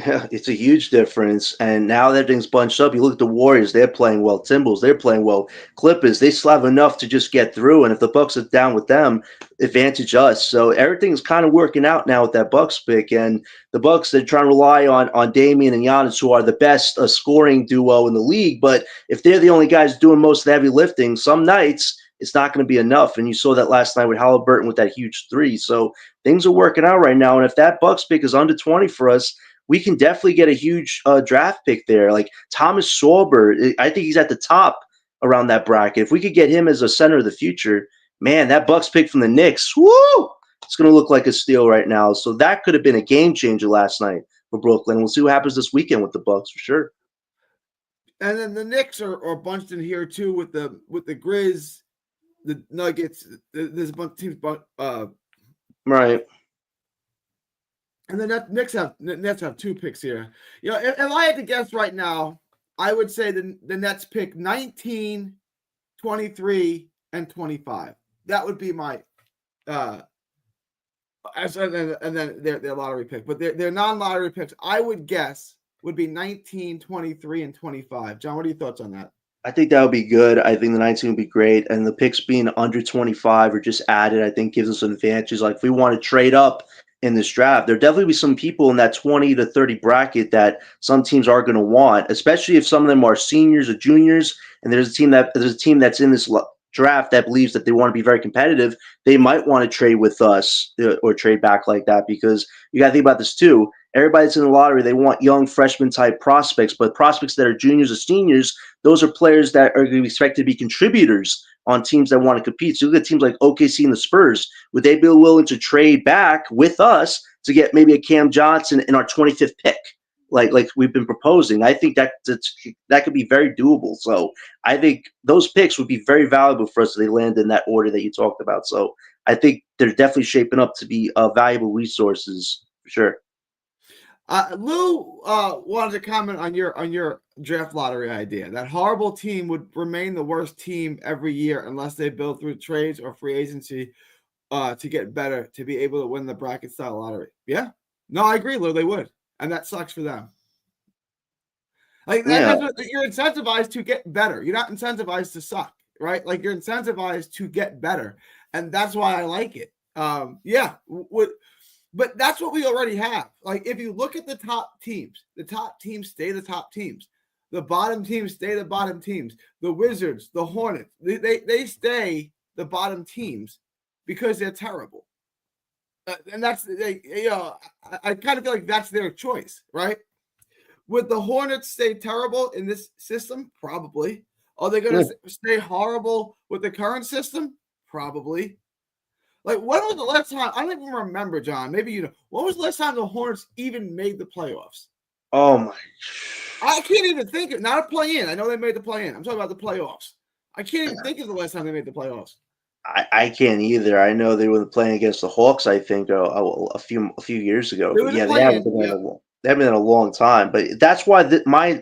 S2: Yeah, it's a huge difference. And now that everything's bunched up, you look at the Warriors, they're playing well. Timberwolves, they're playing well. Clippers, they still have enough to just get through. And if the Bucks are down with them, advantage us. So everything's kind of working out now with that Bucks pick. And the Bucks, they're trying to rely on Damian and Giannis, who are the best scoring duo in the league. But if they're the only guys doing most of the heavy lifting, some nights it's not going to be enough. And you saw that last night with Halliburton with that huge 3. So things are working out right now. And if that Bucks pick is under 20 for us, we can definitely get a huge draft pick there. Like Thomas Sorber, I think he's at the top around that bracket. If we could get him as a center of the future, man, that Bucks pick from the Knicks, woo, it's going to look like a steal right now. So that could have been a game changer last night for Brooklyn. We'll see what happens this weekend with the Bucks for sure.
S1: And then the Knicks are bunched in here too with the Grizz, the Nuggets. There's a bunch of teams,
S2: right.
S1: And the Nets have 2 picks here. You know, if I had to guess right now, I would say the Nets pick 19, 23, and 25. That would be my and then their lottery pick. But their non-lottery picks, I would guess, would be 19, 23, and 25. John, what are your thoughts on that?
S2: I think that would be good. I think the 19 would be great. And the picks being under 25 or just added, I think gives us an advantage. Like if we want to trade up in this draft, there'll definitely be some people in that 20 to 30 bracket that some teams are going to want, especially if some of them are seniors or juniors. And there's a team that's in this draft that believes that they want to be very competitive. They might want to trade with us or trade back like that, because you got to think about this too. Everybody that's in the lottery, they want young freshman type prospects, but prospects that are juniors or seniors, those are players that are going to be expected to be contributors on teams that want to compete. So look at teams like OKC and the Spurs. Would they be willing to trade back with us to get maybe a Cam Johnson in our 25th pick, like we've been proposing? I think that could be very doable. So I think those picks would be very valuable for us if they land in that order that you talked about. So I think they're definitely shaping up to be valuable resources for sure.
S1: Lou wanted to comment on your draft lottery idea. That horrible team would remain the worst team every year unless they build through trades or free agency to get better, to be able to win the bracket style lottery. Yeah, no, I agree, Lou. They would, and that sucks for them. Like that's what, you're incentivized to get better. You're not incentivized to suck, right? Like you're incentivized to get better, and that's why I like it. But that's what we already have. Like, if you look at the top teams stay the top teams. The bottom teams stay the bottom teams. The Wizards, the Hornets, they stay the bottom teams because they're terrible. And that's I kind of feel like that's their choice, right? Would the Hornets stay terrible in this system? Probably. Are they going to stay horrible with the current system? Probably. Like, when was the last time? I don't even remember, John. Maybe you know. When was the last time the Hornets even made the playoffs?
S2: Oh my!
S1: I can't even think of, not a play-in. I know they made the play-in. I'm talking about the playoffs. I can't even think of the last time they made the playoffs.
S2: I can't either. I know they were playing against the Hawks, I think, a few years ago.
S1: It
S2: But
S1: was
S2: yeah,
S1: a
S2: they haven't
S1: play-in.
S2: been in
S1: Yeah.
S2: a long time. But that's why my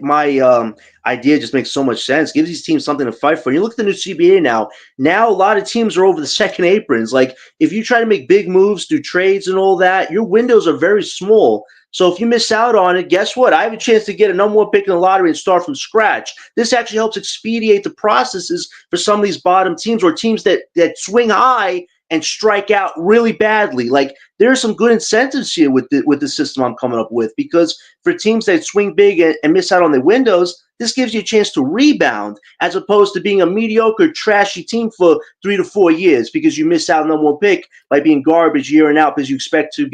S2: idea just makes so much sense. Gives these teams something to fight for. You look at the new CBA now. Now a lot of teams are over the second aprons. Like if you try to make big moves, do trades and all that, your windows are very small. So if you miss out on it, guess what? I have a chance to get a number one pick in the lottery and start from scratch. This actually helps expedite the processes for some of these bottom teams or teams that swing high and strike out really badly. Like there are some good incentives here with the system I'm coming up with, because for teams that swing big and miss out on their windows, this gives you a chance to rebound as opposed to being a mediocre, trashy team for 3 to 4 years because you miss out on number one pick by being garbage year and out because you expect to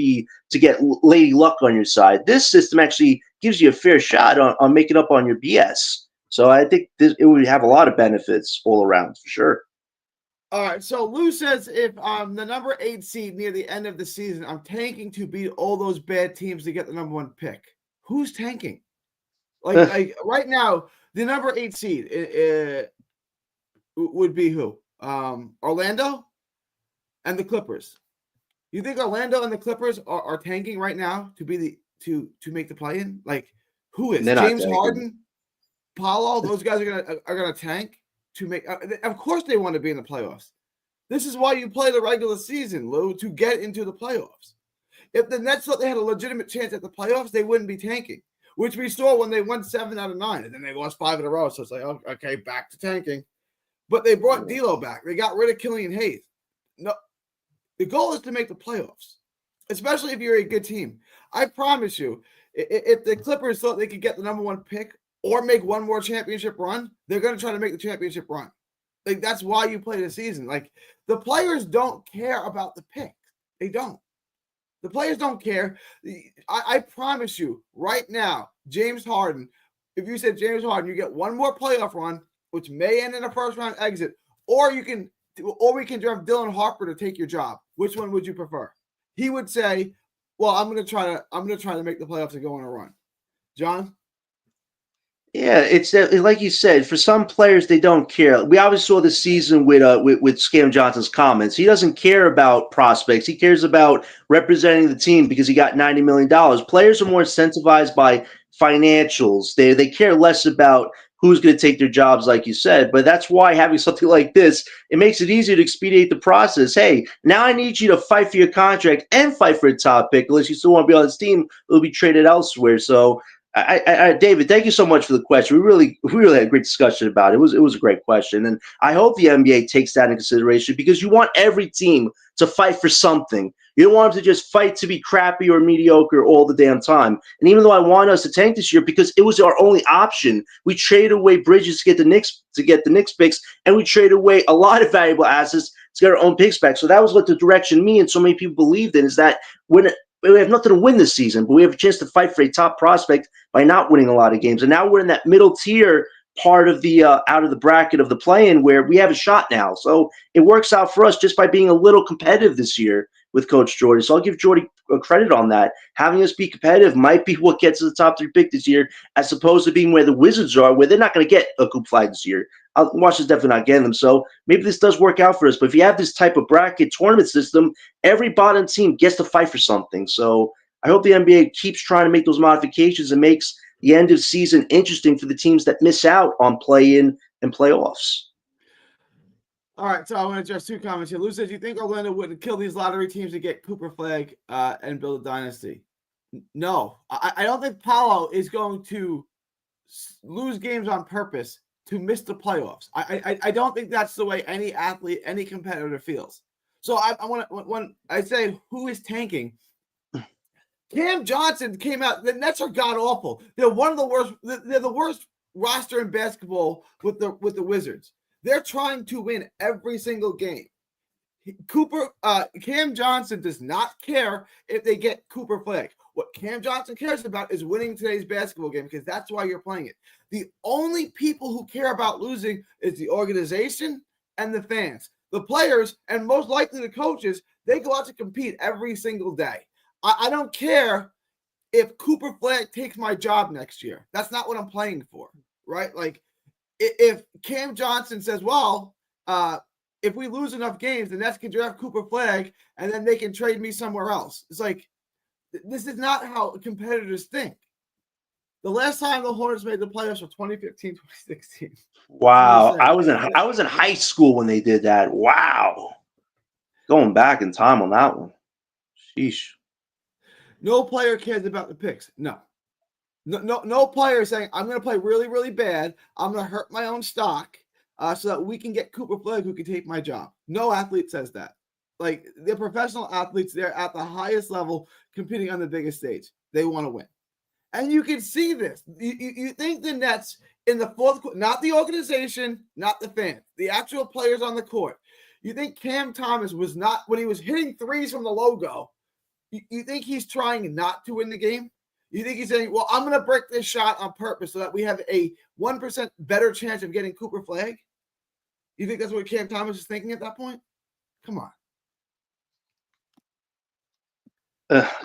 S2: get lady luck on your side. This system actually gives you a fair shot on making up on your BS. So I think it would have a lot of benefits all around for sure.
S1: All right. So Lou says if I'm the number 8 seed near the end of the season, I'm tanking to beat all those bad teams to get the number 1 pick. Who's tanking? Like right now, the number 8 seed would be who? Orlando and the Clippers. You think Orlando and the Clippers are tanking right now to be to make the play-in? Like, who is James Harden, Paolo? Those guys are gonna tank to make. Of course, they want to be in the playoffs. This is why you play the regular season, Lou, to get into the playoffs. If the Nets thought they had a legitimate chance at the playoffs, they wouldn't be tanking, which we saw when they won 7 out of 9, and then they lost 5 in a row. So it's like, oh, okay, back to tanking. But they brought D'Lo back. They got rid of Killian Hayes. No. The goal is to make the playoffs, especially if you're a good team. I promise you, if the Clippers thought they could get the number 1 pick or make one more championship run, they're going to try to make the championship run. Like, that's why you play the season. Like, the players don't care about the pick. They don't. The players don't care. I promise you right now, James Harden, if you said James Harden, you get one more playoff run, which may end in a first-round exit, or we can draft Dylan Harper to take your job. Which one would you prefer? He would say, "Well, I'm going to try to make the playoffs and go on a run." John?
S2: Yeah, it's like you said. For some players, they don't care. We obviously saw this season with Scam Johnson's comments. He doesn't care about prospects. He cares about representing the team because he got $90 million. Players are more incentivized by financials. They care less about who's going to take their jobs, like you said. But that's why having something like this, it makes it easier to expedite the process. Hey, now I need you to fight for your contract and fight for a top pick. Unless you still want to be on this team, it'll be traded elsewhere. So. David, thank you so much for the question. We really had a great discussion about it. It was a great question, and I hope the NBA takes that into consideration because you want every team to fight for something. You don't want them to just fight to be crappy or mediocre all the damn time. And even though I want us to tank this year because it was our only option, we traded away Bridges to get the Knicks picks, and we traded away a lot of valuable assets to get our own picks back. So that was what the direction me and so many people believed in, is that when we have nothing to win this season, but we have a chance to fight for a top prospect by not winning a lot of games. And now we're in that middle tier part of the out of the bracket of the play-in where we have a shot now. So it works out for us just by being a little competitive this year with Coach Jordy. So I'll give Jordy credit on that. Having us be competitive might be what gets us the top 3 pick this year, as opposed to being where the Wizards are, where they're not going to get a coup flag this year. Washington's definitely not getting them. So maybe this does work out for us. But if you have this type of bracket tournament system, every bottom team gets to fight for something. So I hope the NBA keeps trying to make those modifications and makes the end of season interesting for the teams that miss out on play-in and playoffs.
S1: All right, so I want to address 2 comments here. Lou says, you think Orlando would kill these lottery teams to get Cooper Flag and build a dynasty? No. I don't think Paolo is going to lose games on purpose to miss the playoffs. I don't think that's the way any athlete, any competitor feels. So I want to, when I say who is tanking, Cam Johnson came out. The Nets are god awful. They're one of the worst. They're the worst roster in basketball with the Wizards. They're trying to win every single game. Cam Johnson does not care if they get Cooper Flag. What Cam Johnson cares about is winning today's basketball game because that's why you're playing it. The only people who care about losing is the organization and the fans. The players and most likely the coaches, they go out to compete every single day. I don't care if Cooper Flag takes my job next year. That's not what I'm playing for, right? Like if Cam Johnson says, well, if we lose enough games, the Nets can draft Cooper Flag and then they can trade me somewhere else. It's like, this is not how competitors think. The last time the Hornets made the playoffs was 2015, 2016.
S2: Wow. I was in high school when they did that. Wow. Going back in time on that one. Sheesh.
S1: No player cares about the picks. No player saying, I'm going to play really, really bad. I'm going to hurt my own stock so that we can get Cooper Flag who can take my job. No athlete says that. Like, they're professional athletes. They're at the highest level competing on the biggest stage. They want to win. And you can see this. You think the Nets in the fourth quarter, not the organization, not the fans, the actual players on the court. You think Cam Thomas was not, when he was hitting threes from the logo, you think he's trying not to win the game? You think he's saying, well, I'm going to break this shot on purpose so that we have a 1% better chance of getting Cooper Flag? You think that's what Cam Thomas is thinking at that point? Come on.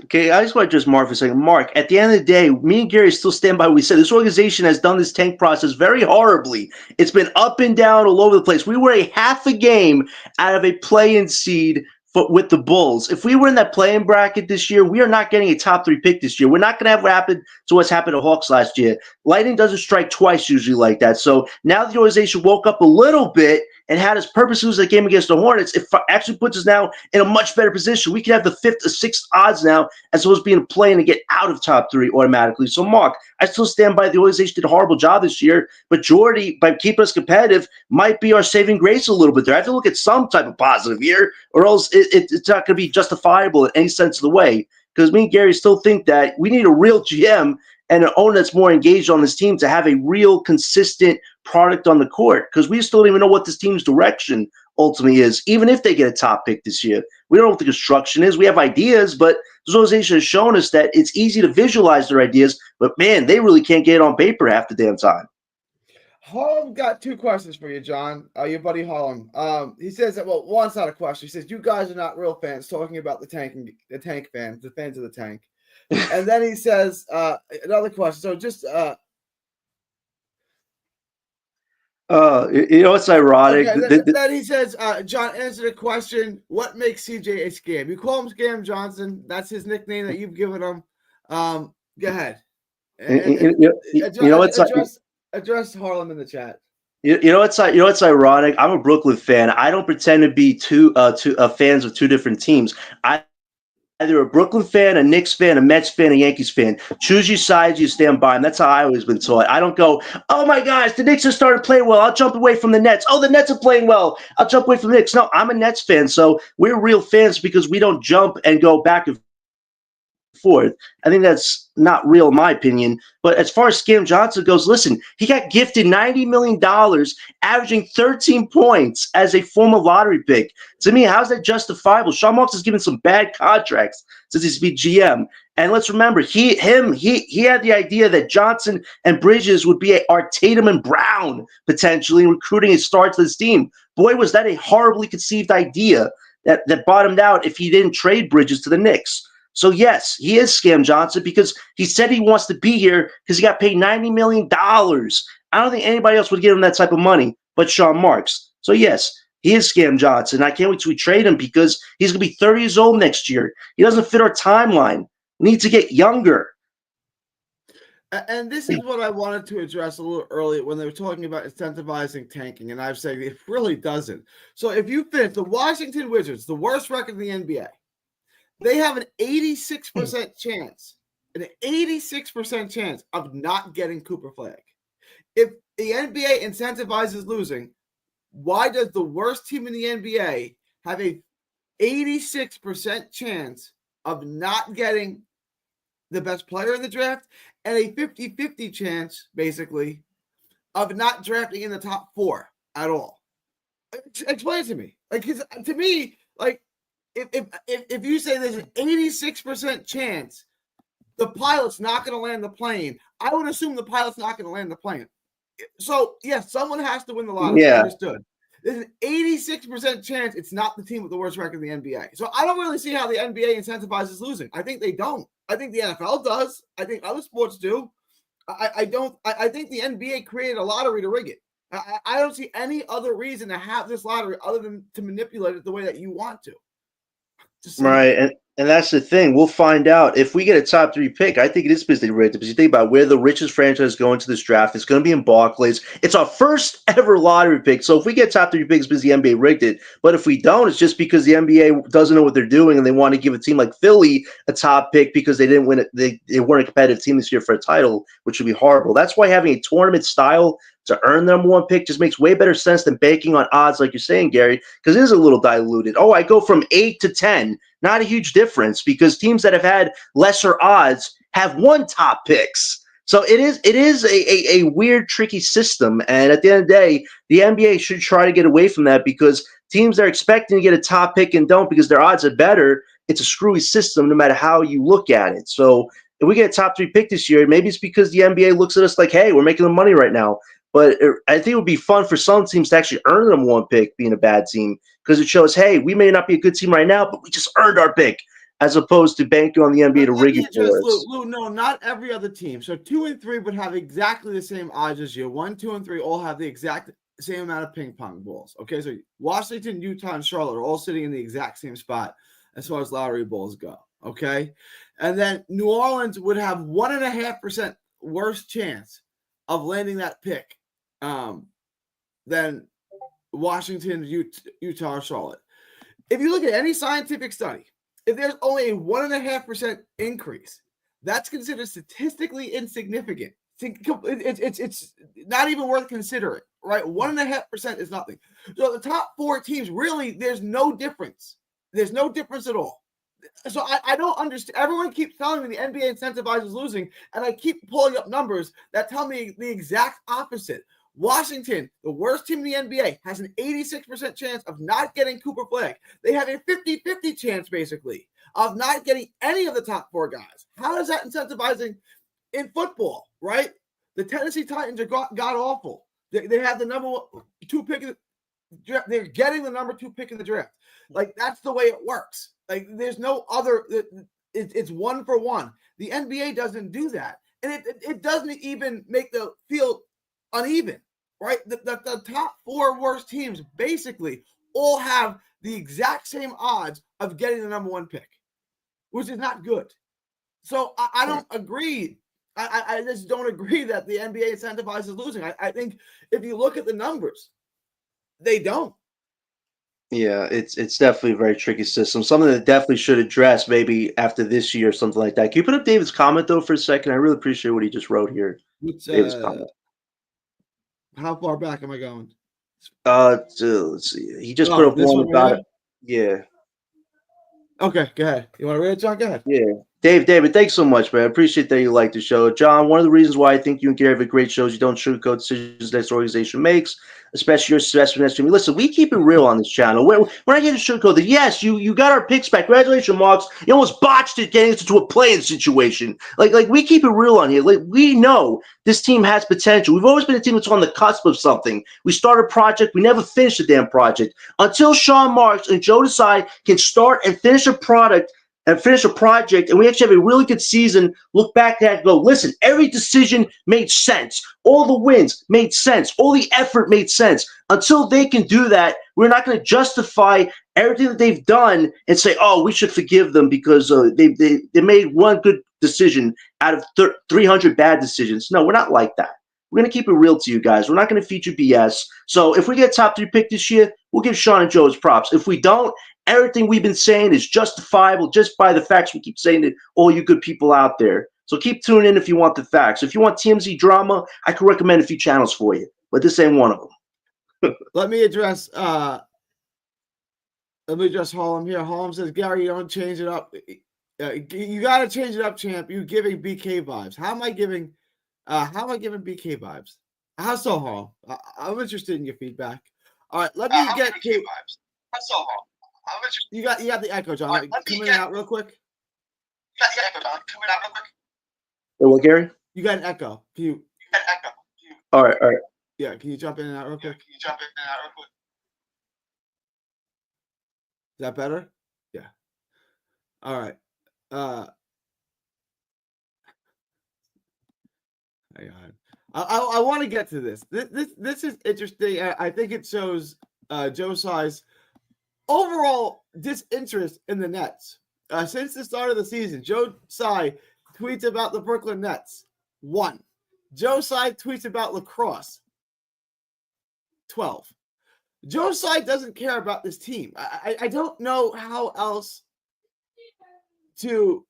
S2: Okay, I just want to just Mark for a second. Mark, at the end of the day, me and Gary still stand by what we said. This organization has done this tank process very horribly. It's been up and down all over the place. We were a half a game out of a play-in seed with the Bulls. If we were in that play-in bracket this year, we are not getting a top 3 pick this year. We're not going to have what happened to what's happened to Hawks last year. Lightning doesn't strike twice usually like that. So now the organization woke up a little bit and had us purposely lose that game against the Hornets. It actually puts us now in a much better position. We could have the 5th or 6th odds now as opposed to being playing to get out of top 3 automatically. So, Mark, I still stand by the organization did a horrible job this year, but Jordy, by keeping us competitive, might be our saving grace a little bit there. I have to look at some type of positive here, or else it's not going to be justifiable in any sense of the way. Because me and Gary still think that we need a real GM and an owner that's more engaged on this team to have a real consistent product on the court, because we still don't even know what this team's direction ultimately is, even if they get a top pick this year. We don't know what the construction is. We have ideas, but this organization has shown us that it's easy to visualize their ideas, but man, they really can't get it on paper half the damn time.
S1: Harlem got 2 questions for you, John. Your buddy Harlem. He says that, well, one's not a question. He says, you guys are not real fans, talking about the tank fans, the fans of the tank. And then he says, another question. So just
S2: you know what's ironic?
S1: Okay, then he says, John, answer the question. What makes CJ a scam? You call him Scam Johnson. That's his nickname that you've given him. Go ahead. Address Harlem in the chat.
S2: You know what's ironic? I'm a Brooklyn fan. I don't pretend to be two fans of 2 different teams. Either a Brooklyn fan, a Knicks fan, a Mets fan, a Yankees fan. Choose your sides, you stand by them. That's how I've always been taught. I don't go, oh my gosh, the Knicks have started playing well. I'll jump away from the Nets. Oh, the Nets are playing well. I'll jump away from the Knicks. No, I'm a Nets fan. So we're real fans because we don't jump and go back and forth. I think that's not real in my opinion. But as far as Scam Johnson goes, listen, he got gifted $90 million, averaging 13 points as a former lottery pick. To me, how's that justifiable? Sean Marks has given some bad contracts since he's been GM. And let's remember, he had the idea that Johnson and Bridges would be our Tatum and Brown potentially recruiting a star to this team. Boy, was that a horribly conceived idea that bottomed out if he didn't trade Bridges to the Knicks. So, yes, he is Scam Johnson because he said he wants to be here because he got paid $90 million. I don't think anybody else would give him that type of money but Sean Marks. So, yes, he is Scam Johnson. I can't wait till we trade him because he's going to be 30 years old next year. He doesn't fit our timeline. We need to get younger.
S1: And this is what I wanted to address a little earlier when they were talking about incentivizing tanking. And I've said it really doesn't. So if you finish the Washington Wizards, the worst record in the NBA, they have an 86% chance, of not getting Cooper Flag. If the NBA incentivizes losing, why does the worst team in the NBA have a 86% chance of not getting the best player in the draft and a 50-50 chance, basically, of not drafting in the top 4 at all? Explain it to me. To me, Like, if you say there's an 86% chance the pilot's not going to land the plane, I would assume the pilot's not going to land the plane. So, yes, someone has to win the lottery.
S2: Yeah.
S1: Understood. There's an 86% chance it's not the team with the worst record in the NBA. So I don't really see how the NBA incentivizes losing. I think they don't. I think the NFL does. I think other sports do. I don't. I think the NBA created a lottery to rig it. I don't see any other reason to have this lottery other than to manipulate it the way that you want to.
S2: Right, and that's the thing. We'll find out if we get a top 3 pick. I think it is basically rigged because you think about where the richest franchise going to this draft. It's going to be in Barclays. It's our first ever lottery pick. So if we get top 3 picks, because the NBA rigged it. But if we don't, it's just because the NBA doesn't know what they're doing and they want to give a team like Philly a top pick because they didn't win it. They weren't a competitive team this year for a title, which would be horrible. That's why having a tournament style to earn the number 1 pick just makes way better sense than banking on odds, like you're saying, Gary, because it is a little diluted. Oh, I go from 8 to 10. Not a huge difference because teams that have had lesser odds have won top picks. So it is a weird, tricky system. And at the end of the day, the NBA should try to get away from that because teams that are expecting to get a top pick and don't because their odds are better, it's a screwy system no matter how you look at it. So if we get a top 3 pick this year, maybe it's because the NBA looks at us like, hey, we're making the money right now. But I think it would be fun for some teams to actually earn the number 1 pick being a bad team because it shows, hey, we may not be a good team right now, but we just earned our pick, as opposed to banking on the NBA to rig it for us.
S1: Lou, no, not every other team. So 2 and 3 would have exactly the same odds as you. 1, 2, and 3 all have the exact same amount of ping pong balls. Okay, so Washington, Utah, and Charlotte are all sitting in the exact same spot as far as lottery balls go. Okay, and then New Orleans would have 1.5% worse chance of landing that pick than Washington, Utah, or Charlotte. If you look at any scientific study, if there's only a 1.5% increase, that's considered statistically insignificant. It's not even worth considering, right? 1.5% is nothing. So the top 4 teams, really, there's no difference. There's no difference at all. So I don't understand. Everyone keeps telling me the NBA incentivizes losing, and I keep pulling up numbers that tell me the exact opposite. Washington, the worst team in the NBA, has an 86% chance of not getting Cooper Flagg. They have a 50-50 chance, basically, of not getting any of the top 4 guys. How is that incentivizing in football, right? The Tennessee Titans are god-awful. They have the number 2 pick in the draft. They're getting the number 2 pick in the draft. Like, that's the way it works. Like, there's no other – it's 1 for 1. The NBA doesn't do that. And it doesn't even make the field uneven, right? The top 4 worst teams basically all have the exact same odds of getting the number 1 pick, which is not good. So I don't agree. I just don't agree that the NBA incentivizes losing. I think if you look at the numbers, they don't.
S2: Yeah, it's definitely a very tricky system. Something that definitely should address maybe after this year or something like that. Can you put up David's comment though for a second? I really appreciate what he just wrote here. David's comment.
S1: How far back am I going?
S2: Let's see. He just put up one about it. Yeah.
S1: Okay, go ahead. You want to read it, John? Go ahead.
S2: Yeah. David, thanks so much, man. I appreciate that you like the show. John, one of the reasons why I think you and Gary have a great show is you don't sugarcoat decisions this organization makes, especially your assessment. Listen, we keep it real on this channel. We're not here to sugarcoat that. Yes, you got our picks back. Congratulations, Marks. You almost botched it getting us into a playing situation. Like we keep it real on here. Like, we know this team has potential. We've always been a team that's on the cusp of something. We start a project. We never finish the damn project. Until Sean Marks and Joe Tsai can start and finish a product and finish a project, and we actually have a really good season, look back at it and go, listen, every decision made sense. All the wins made sense. All the effort made sense. Until they can do that, we're not going to justify everything that they've done and say, oh, we should forgive them because they made one good decision out of 300 bad decisions. No, we're not like that. We're going to keep it real to you guys. We're not going to feature BS. So if we get a top 3 pick this year, we'll give Sean and Joe his props. If we don't, everything we've been saying is justifiable just by the facts we keep saying to all you good people out there. So keep tuning in if you want the facts. If you want TMZ drama, I can recommend a few channels for you, but this ain't one of them.
S1: Let me address Harlem here. Harlem says, Gary, you don't change it up. You got to change it up, champ. You're giving BK vibes. How am I giving BK vibes? How so, Harlem? I'm interested in your feedback. All right, let me get to vibes. How so, Harlem? I'm You got the echo, John. Right, come in and out real quick.
S2: Hey, what, Gary?
S1: You got an echo. Can you?
S2: All right.
S1: Yeah, can you jump in and out real quick? Is that better? Yeah. All right. Hang on. I want to get to this. This is interesting. I think it shows Joe Tsai's overall disinterest in the Nets. Since the start of the season, Joe Tsai tweets about the Brooklyn Nets. 1. Joe Tsai tweets about lacrosse. 12. Joe Tsai doesn't care about this team. I don't know how else to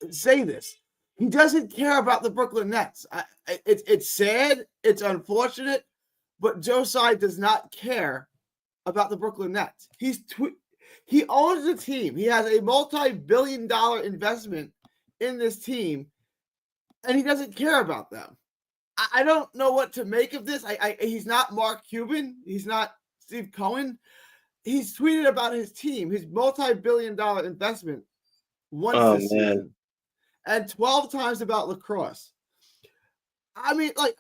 S1: say this. He doesn't care about the Brooklyn Nets. It's sad. It's unfortunate. But Joe Tsai does not care about the Brooklyn Nets. He owns the team. He has a multi-billion-dollar investment in this team, and he doesn't care about them. I don't know what to make of this. He's not Mark Cuban. He's not Steve Cohen. He's tweeted about his team, his multi-billion-dollar investment once this season, and 12 times about lacrosse. I mean, like,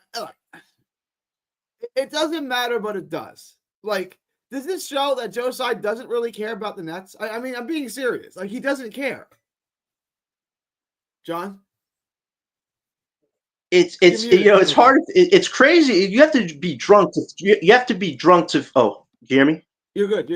S1: it doesn't matter, but it does. Like, does this show that Joe Tsai doesn't really care about the Nets? I mean, I'm being serious. Like, he doesn't care. John?
S2: It's it's hard. It's crazy. You have to be drunk to. You have to be drunk to. Oh, you hear me?
S1: You're good.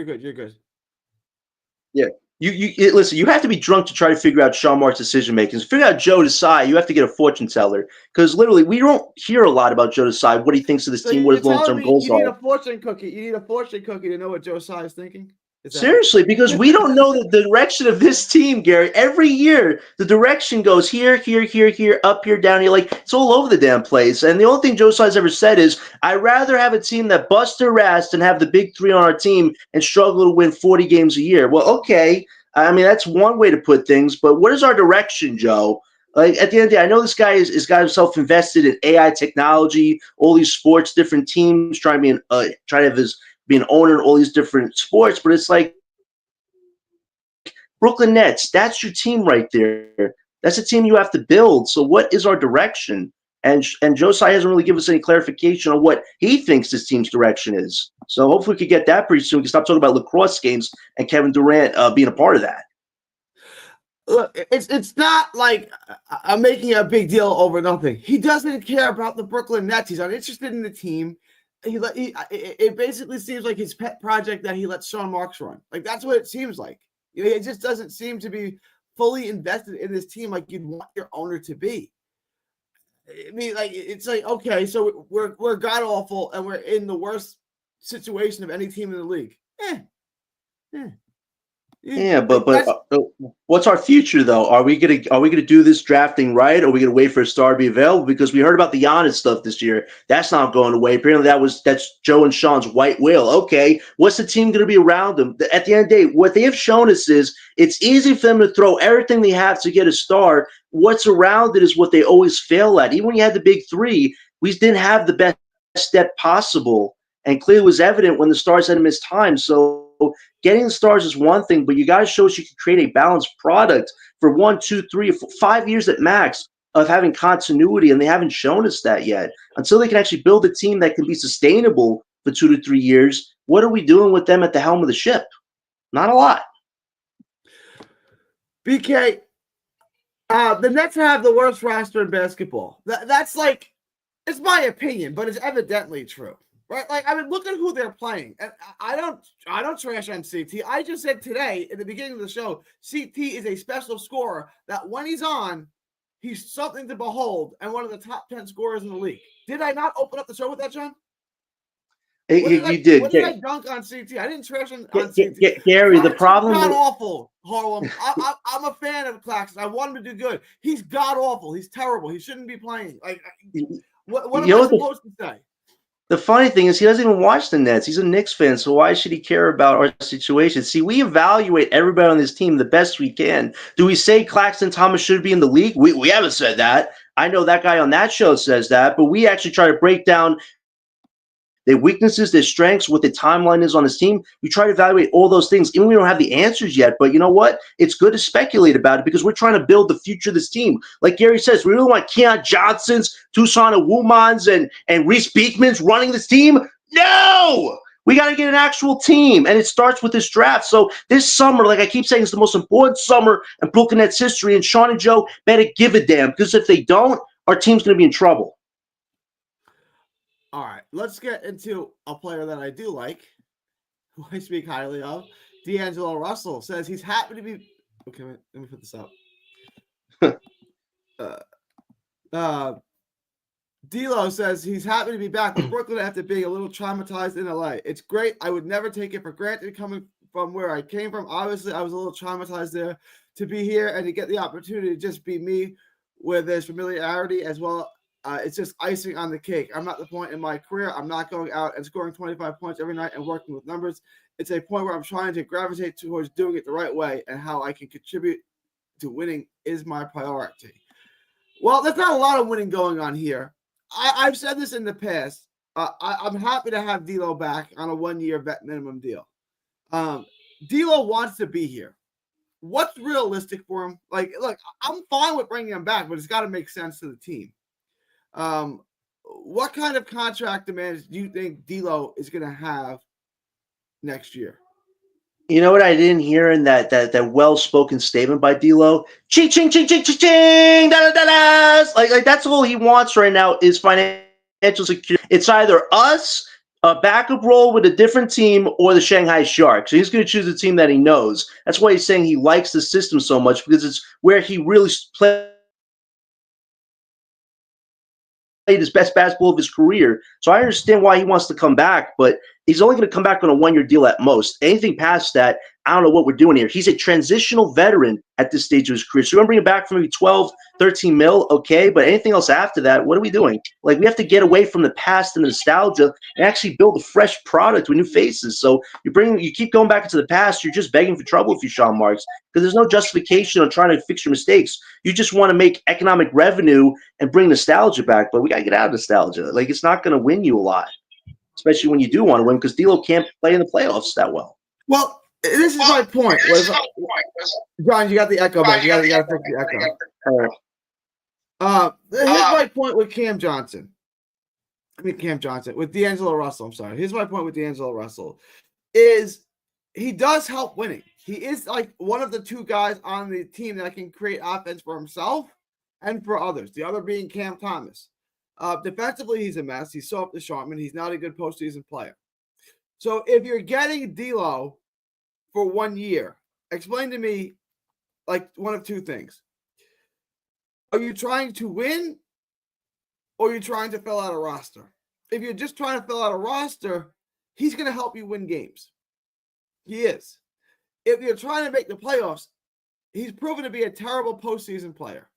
S2: Yeah. Listen. You have to be drunk to try to figure out Sean Marks' decision making. To figure out Joe Tsai, you have to get a fortune teller because literally we don't hear a lot about Joe Tsai, what he thinks of this team, what his long-term goals are.
S1: You need a fortune cookie. You need a fortune cookie to know what Joe Tsai is thinking.
S2: Seriously, because we don't know the direction of this team, Gary. Every year, the direction goes here, up here, down here. Like, it's all over the damn place. And the only thing Joe Tsai's ever said is, I'd rather have a team that busts their ass than have the big three on our team and struggle to win 40 games a year. Well, okay. I mean, that's one way to put things. But what is our direction, Joe? Like, at the end of the day, I know this guy is got himself invested in AI technology, all these sports, different teams, trying to be an owner in all these different sports, but it's like Brooklyn Nets, that's your team right there. That's a team you have to build. So what is our direction? And Joe Tsai hasn't really given us any clarification on what he thinks this team's direction is. So hopefully we could get that pretty soon. We can stop talking about lacrosse games and Kevin Durant being a part of that.
S1: Look, it's not like I'm making a big deal over nothing. He doesn't care about the Brooklyn Nets. He's uninterested in the team. It basically seems like his pet project that he lets Sean Marks run. Like, that's what it seems like. It just doesn't seem to be fully invested in this team like you'd want your owner to be. I mean, like, it's like, okay, so we're god awful and we're in the worst situation of any team in the league.
S2: Yeah, but what's our future though? Are we gonna do this drafting right? Or are we gonna wait for a star to be available? Because we heard about the Giannis stuff this year. That's not going away. Apparently that's Joe and Sean's white whale. Okay, what's the team gonna be around them? At the end of the day, what they have shown us is it's easy for them to throw everything they have to get a star. What's around it is what they always fail at. Even when you had the big three, we didn't have the best step possible. And clearly it was evident when the stars had missed time. So getting the stars is one thing, but you got to show us you can create a balanced product for 1, 2, 3, 4, 5 years at max of having continuity, and they haven't shown us that yet. Until they can actually build a team that can be sustainable for 2 to 3 years, what are we doing with them at the helm of the ship? Not a lot.
S1: BK, the Nets have the worst roster in basketball. That's like, it's my opinion, but it's evidently true. Right, like, I mean, look at who they're playing. And I don't trash on CT. I just said today at the beginning of the show, CT is a special scorer that when he's on, he's something to behold and one of the top 10 scorers in the league. Did I not open up the show with that, John?
S2: You did.
S1: What did I dunk on CT? I didn't trash on CT.
S2: Gary, the problem
S1: god awful, Harlem. I'm a fan of Claxton. I want him to do good. He's god awful. He's terrible. He shouldn't be playing. Like, what am I supposed to say?
S2: The funny thing is he doesn't even watch the Nets. He's a Knicks fan, so why should he care about our situation? See, we evaluate everybody on this team the best we can. Do we say Claxton Thomas should be in the league? We haven't said that. I know that guy on that show says that, but we actually try to break down their weaknesses, their strengths, what the timeline is on his team. You try to evaluate all those things. Even we don't have the answers yet, but you know what? It's good to speculate about it because we're trying to build the future of this team. Like Gary says, we really want Keon Johnsons, Tucson Wumans, and Reese Beekmans running this team. No! We got to get an actual team, and it starts with this draft. So this summer, like I keep saying, is the most important summer in Brooklyn Nets history, and Sean and Joe better give a damn because if they don't, our team's going to be in trouble.
S1: All right, let's get into a player that I do like, who I speak highly of. D'Angelo Russell says he's happy to be. Okay, let me put this up. D'Lo says he's happy to be back with Brooklyn after being a little traumatized in LA. It's great. I would never take it for granted coming from where I came from. Obviously, I was a little traumatized there. To be here and to get the opportunity to just be me where there's familiarity as well. It's just icing on the cake. I'm at the point in my career. I'm not going out and scoring 25 points every night and working with numbers. It's a point where I'm trying to gravitate towards doing it the right way, and how I can contribute to winning is my priority. Well, there's not a lot of winning going on here. I've said this in the past. I'm happy to have D'Lo back on a 1-year vet minimum deal. D'Lo wants to be here. What's realistic for him? Like, look, I'm fine with bringing him back, but it's got to make sense to the team. What kind of contract demands do you think D'Lo is going to have next year?
S2: You know what I didn't hear in that well-spoken statement by D'Lo? Ching, ching, ching, ching, ching, ching, da, da, da, da. Like that's all he wants right now is financial security. It's either us, a backup role with a different team, or the Shanghai Sharks. So he's going to choose a team that he knows. That's why he's saying he likes the system so much, because it's where he really played his best basketball of his career. So I understand why he wants to come back, but he's only going to come back on a 1-year deal at most. Anything past that, I don't know what we're doing here. He's a transitional veteran at this stage of his career. So we're going to bring him back for maybe 12, 13 mil, okay, but anything else after that, what are we doing? Like, we have to get away from the past and the nostalgia and actually build a fresh product with new faces. So you keep going back into the past, you're just begging for trouble if you're Sean Marks, because there's no justification on trying to fix your mistakes. You just want to make economic revenue and bring nostalgia back, but we got to get out of nostalgia. Like, it's not going to win you a lot, especially when you do want to win, because D'Lo can't play in the playoffs that well.
S1: Well, this is my point. John, you got the echo back. You got to fix the echo. Here's my point with with D'Angelo Russell. I'm sorry. Here's my point with D'Angelo Russell is he does help winning. He is like one of the two guys on the team that can create offense for himself and for others. The other being Cam Thomas. Defensively, he's a mess. He's soft to Sharpman. He's not a good postseason player. So if you're getting D'Lo for 1 year, explain to me like one of two things. Are you trying to win, or are you trying to fill out a roster? If you're just trying to fill out a roster, he's going to help you win games. He is. If you're trying to make the playoffs, he's proven to be a terrible postseason player.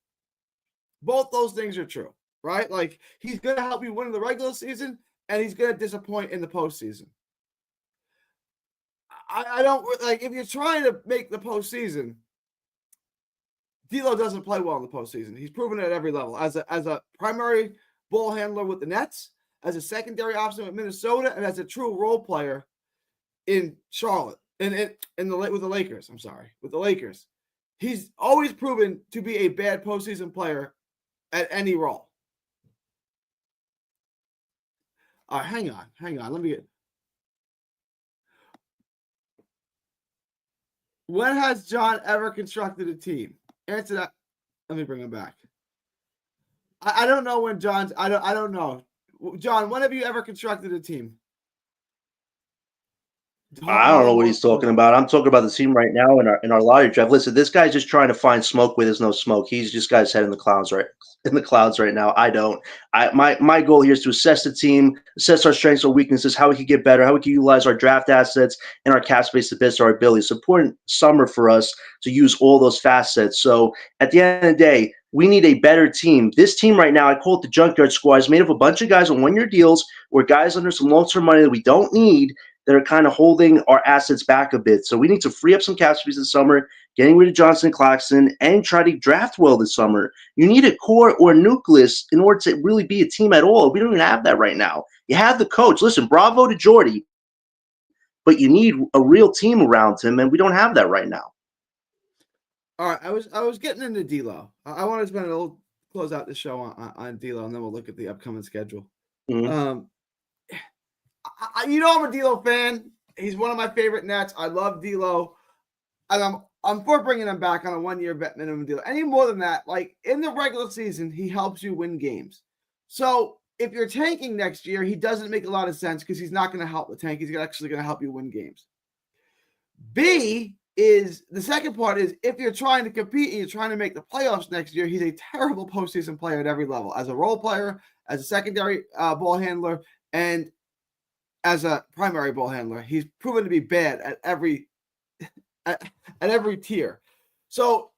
S1: Both those things are true, right? Like, he's going to help you win in the regular season, and he's going to disappoint in the postseason. I don't like, if you're trying to make the postseason, D'Lo doesn't play well in the postseason. He's proven it at every level as a primary ball handler with the Nets, as a secondary option with Minnesota, and as a true role player in Charlotte with the Lakers. I'm sorry, with the Lakers. He's always proven to be a bad postseason player at any role. All right, hang on. Let me get. When has John ever constructed a team? Answer that. Let me bring him back. I don't know when John's. I don't know. John, when have you ever constructed a team?
S2: I don't know what he's talking about. I'm talking about the team right now in our lottery draft. Listen, this guy's just trying to find smoke where there's no smoke. He's just got his head in the clouds right now. I don't. My goal here is to assess the team, assess our strengths or weaknesses, how we can get better, how we can utilize our draft assets and our cap space to best our abilities. It's an important summer for us to use all those facets. So at the end of the day, we need a better team. This team right now, I call it the junkyard squad, is made of a bunch of guys on 1-year deals or guys under some long-term money that we don't need, that are kind of holding our assets back a bit. So we need to free up some cap space this summer, getting rid of Johnson and Claxton, and try to draft well this summer. You need a core or a nucleus in order to really be a team at all. We don't even have that right now. You have the coach. Listen, bravo to Jordy, but you need a real team around him, and we don't have that right now.
S1: All right, I was getting into D'Lo. I want to spend a little close out the show on D'Lo, and then we'll look at the upcoming schedule.
S2: Mm-hmm.
S1: You know, I'm a D'Lo fan. He's one of my favorite Nets. I love D'Lo, and I'm for bringing him back on a 1-year vet minimum deal. Any more than that, like in the regular season, he helps you win games. So if you're tanking next year, he doesn't make a lot of sense because he's not going to help the tank. He's actually going to help you win games. B is the second part is if you're trying to compete and you're trying to make the playoffs next year, he's a terrible postseason player at every level, as a role player, as a secondary ball handler, and as a primary ball handler. He's proven to be bad at every tier. So,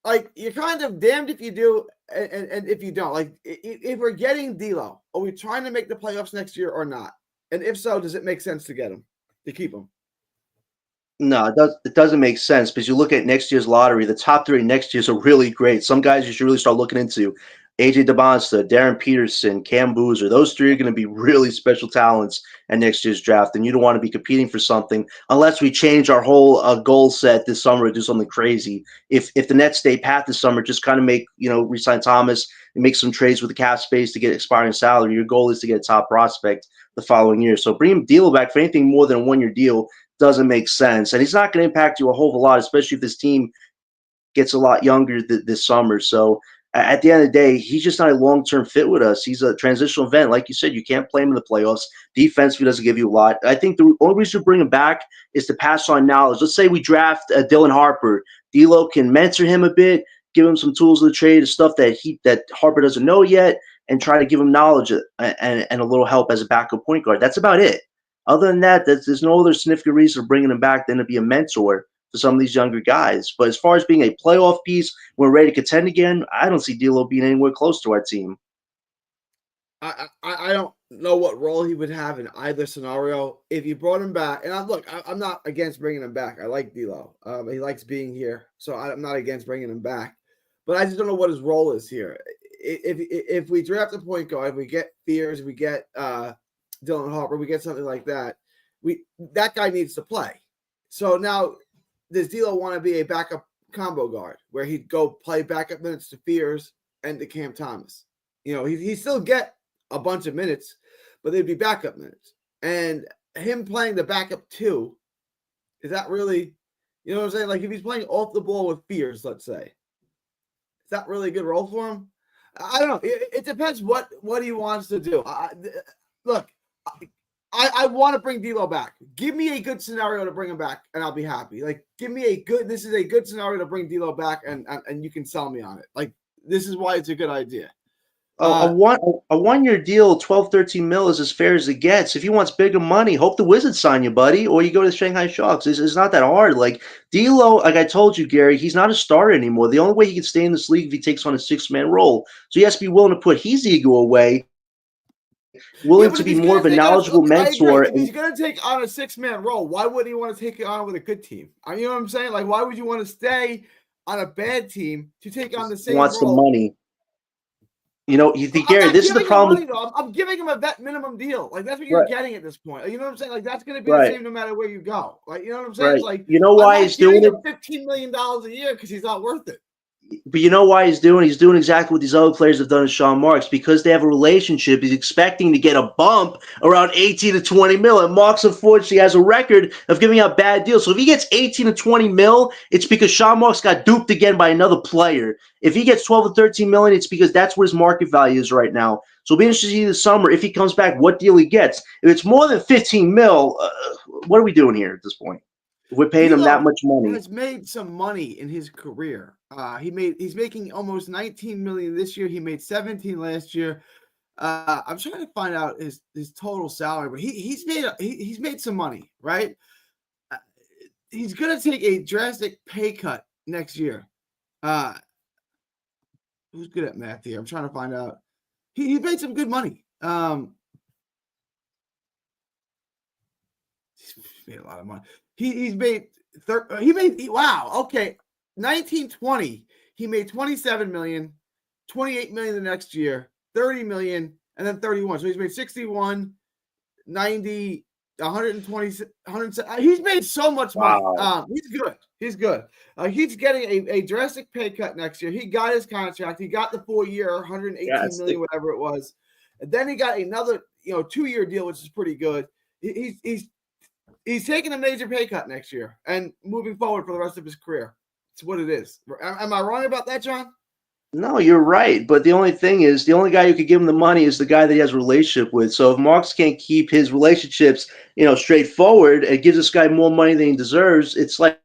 S1: like, you're kind of damned if you do and if you don't. Like, if we're getting D'Lo, are we trying to make the playoffs next year or not? And if so, does it make sense to get him, to keep him?
S2: No, it doesn't make sense because you look at next year's lottery, the top 3 next year's are really great. Some guys you should really start looking into. AJ DeBonsta, Darren Peterson, Cam Boozer. Those 3 are going to be really special talents at next year's draft, and you don't want to be competing for something unless we change our whole goal set this summer to do something crazy. If the Nets stay pat this summer, just kind of make, re-sign Thomas and make some trades with the cap space to get expiring salary. Your goal is to get a top prospect the following year. So bringing D'Lo back for anything more than a 1-year deal doesn't make sense. And he's not going to impact you a whole lot, especially if this team gets a lot younger this summer. So at the end of the day, he's just not a long-term fit with us. He's a transitional event. Like you said, you can't play him in the playoffs. Defensively doesn't give you a lot. I think the only reason to bring him back is to pass on knowledge. Let's say we draft Dylan Harper. D'Lo can mentor him a bit, give him some tools of the trade, stuff that Harper doesn't know yet, and try to give him knowledge and a little help as a backup point guard. That's about it. Other than that, there's no other significant reason for bringing him back than to be a mentor to some of these younger guys. But as far as being a playoff piece, we're ready to contend again, I don't see D'Lo being anywhere close to our team.
S1: I don't know what role he would have in either scenario. If you brought him back, and I'm not against bringing him back. I like D'Lo. He likes being here, so I'm not against bringing him back. But I just don't know what his role is here. If we draft a point guard, we get Fears, we get Dylan Harper, we get something like that. That guy needs to play. So now, does D'Lo want to be a backup combo guard where he'd go play backup minutes to Fears and to Cam Thomas? He still get a bunch of minutes, but they'd be backup minutes. And him playing the backup 2, is that really, you know what I'm saying? Like if he's playing off the ball with Fears, let's say, is that really a good role for him? I don't know. It depends what he wants to do. Look, I want to bring D'Lo back. Give me a good scenario to bring him back, and I'll be happy. Like, give me this is a good scenario to bring D'Lo back, and you can sell me on it. Like, this is why it's a good idea.
S2: A 1-year deal, 12, 13 mil is as fair as it gets. If he wants bigger money, hope the Wizards sign you, buddy, or you go to the Shanghai Sharks. It's not that hard. Like, D'Lo, like I told you, Gary, he's not a starter anymore. The only way he can stay in this league if he takes on a 6-man role. So he has to be willing to put his ego away, willing to be more of a knowledgeable mentor.
S1: If he's going to take on a 6-man role, why wouldn't he want to take it on with a good team? You know what I'm saying? Like, why would you want to stay on a bad team to take on the same
S2: wants
S1: role?
S2: The money. You think, Gary, this is the problem.
S1: I'm giving him a vet minimum deal. Like, that's what you're getting at this point. You know what I'm saying? Like, that's going to be the same no matter where you go. Like, you know what I'm saying?
S2: Right.
S1: Like,
S2: you know why he's doing it?
S1: $15 million a year because he's not worth it.
S2: But you know why he's doing exactly what these other players have done with Sean Marks, because they have a relationship. He's expecting to get a bump around 18 to 20 mil. And Marks, unfortunately, has a record of giving out bad deals. So if he gets 18 to 20 mil, it's because Sean Marks got duped again by another player. If he gets 12 to 13 million, it's because that's what his market value is right now. So it'll be interesting to see this summer, if he comes back, what deal he gets. If it's more than 15 mil, what are we doing here at this point? We're paying him that much money.
S1: He has made some money in his career. He's making almost 19 million this year. He made 17 last year. I'm trying to find out his total salary, but he's made some money, right? He's gonna take a drastic pay cut next year. Who's good at math here? I'm trying to find out. He made some good money. made a lot of money. He's made wow, okay. 1920, he made 27 million, 28 million the next year, 30 million, and then 31. So he's made 61, 90, 120, 100. He's made so much money.
S2: Wow.
S1: He's good. He's good. He's getting a drastic pay cut next year. He got his contract. He got the 4-year, 118 million, whatever it was. And then he got another, 2-year deal, which is pretty good. He's taking a major pay cut next year and moving forward for the rest of his career. It's what it is. Am I wrong about that, John?
S2: No, you're right. But the only thing is, the only guy who could give him the money is the guy that he has a relationship with. So if Marks can't keep his relationships, straightforward, it gives this guy more money than he deserves. It's like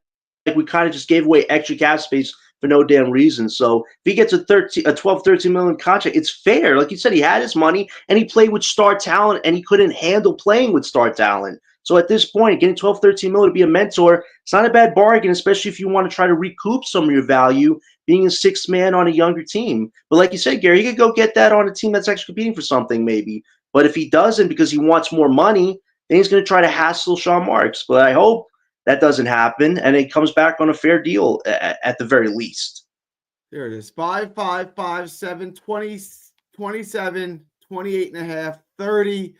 S2: we kind of just gave away extra cap space for no damn reason. So if he gets a 12, 13 million contract, it's fair. Like you said, he had his money and he played with star talent and he couldn't handle playing with star talent. So at this point, getting 12, 13 million to be a mentor, it's not a bad bargain, especially if you want to try to recoup some of your value being a sixth man on a younger team. But like you said, Gary, you could go get that on a team that's actually competing for something maybe. But if he doesn't because he wants more money, then he's going to try to hassle Sean Marks. But I hope that doesn't happen and it comes back on a fair deal at the very least.
S1: There it is. 5, 5, 5, 7, 20, 27, 28 and a half, 30,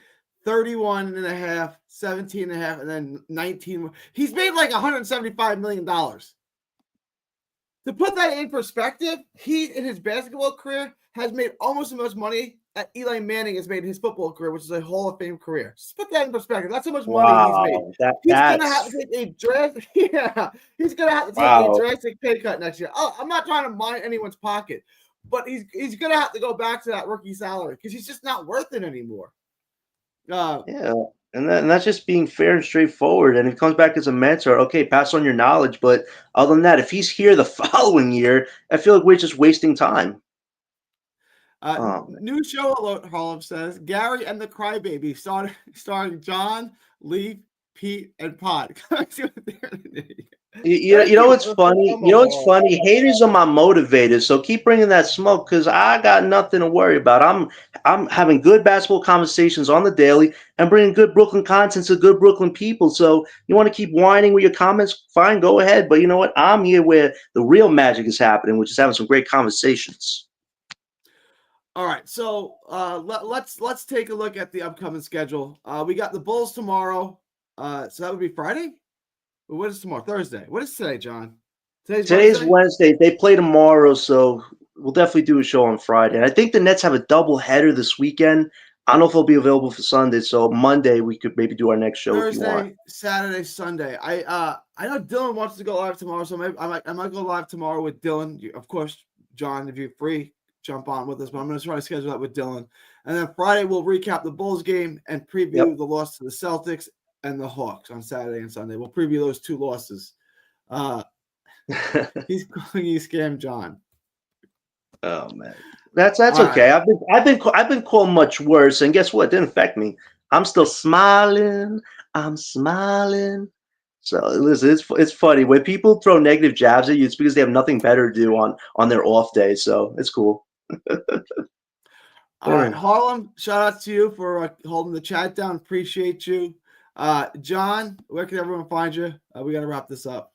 S1: 31 and a half, 17 and a half, and then 19. He's made like $175 million. To put that in perspective, he, in his basketball career, has made almost as much money that Eli Manning has made in his football career, which is a Hall of Fame career. Just put that in perspective. That's how much money he's made. He's going to have to take a drastic, he's going to have to take a drastic pay cut next year. Oh, I'm not trying to mine anyone's pocket, but he's going to have to go back to that rookie salary because he's just not worth it anymore.
S2: Yeah. And that's just being fair and straightforward. And if he comes back as a mentor, okay, pass on your knowledge. But other than that, if he's here the following year, I feel like we're just wasting time.
S1: New show alert, Harlem says Gary and the Crybaby starring John, Lee, Pete, and Pod.
S2: You know what's funny? You know what's funny? Haters are my motivators, so keep bringing that smoke because I got nothing to worry about. I'm having good basketball conversations on the daily and bringing good Brooklyn content to good Brooklyn people. So you want to keep whining with your comments? Fine, go ahead. But you know what? I'm here where the real magic is happening, which is having some great conversations.
S1: All right, so let's take a look at the upcoming schedule. We got the Bulls tomorrow, so that would be Friday. What is tomorrow? Thursday. What is today, John?
S2: Today's Wednesday. They play tomorrow, so we'll definitely do a show on Friday. And I think the Nets have a double header this weekend. I don't know if it'll be available for Sunday, so Monday we could maybe do our next show if you want.
S1: Thursday, Saturday, Sunday. I know Dylan wants to go live tomorrow, so maybe I might go live tomorrow with Dylan. Of course, John, if you're free, jump on with us. But I'm going to try to schedule that with Dylan. And then Friday we'll recap the Bulls game and preview the loss to the Celtics and the Hawks on Saturday and Sunday. We'll preview those two losses. He's calling you Scam John.
S2: Oh man, that's okay. Right. I've been called much worse, and guess what? It didn't affect me. I'm still smiling. I'm smiling. So listen, it's funny when people throw negative jabs at you. It's because they have nothing better to do on their off day. So it's cool.
S1: All right, Harlem. Shout out to you for holding the chat down. Appreciate you. John, where can everyone find you? We got to wrap this up.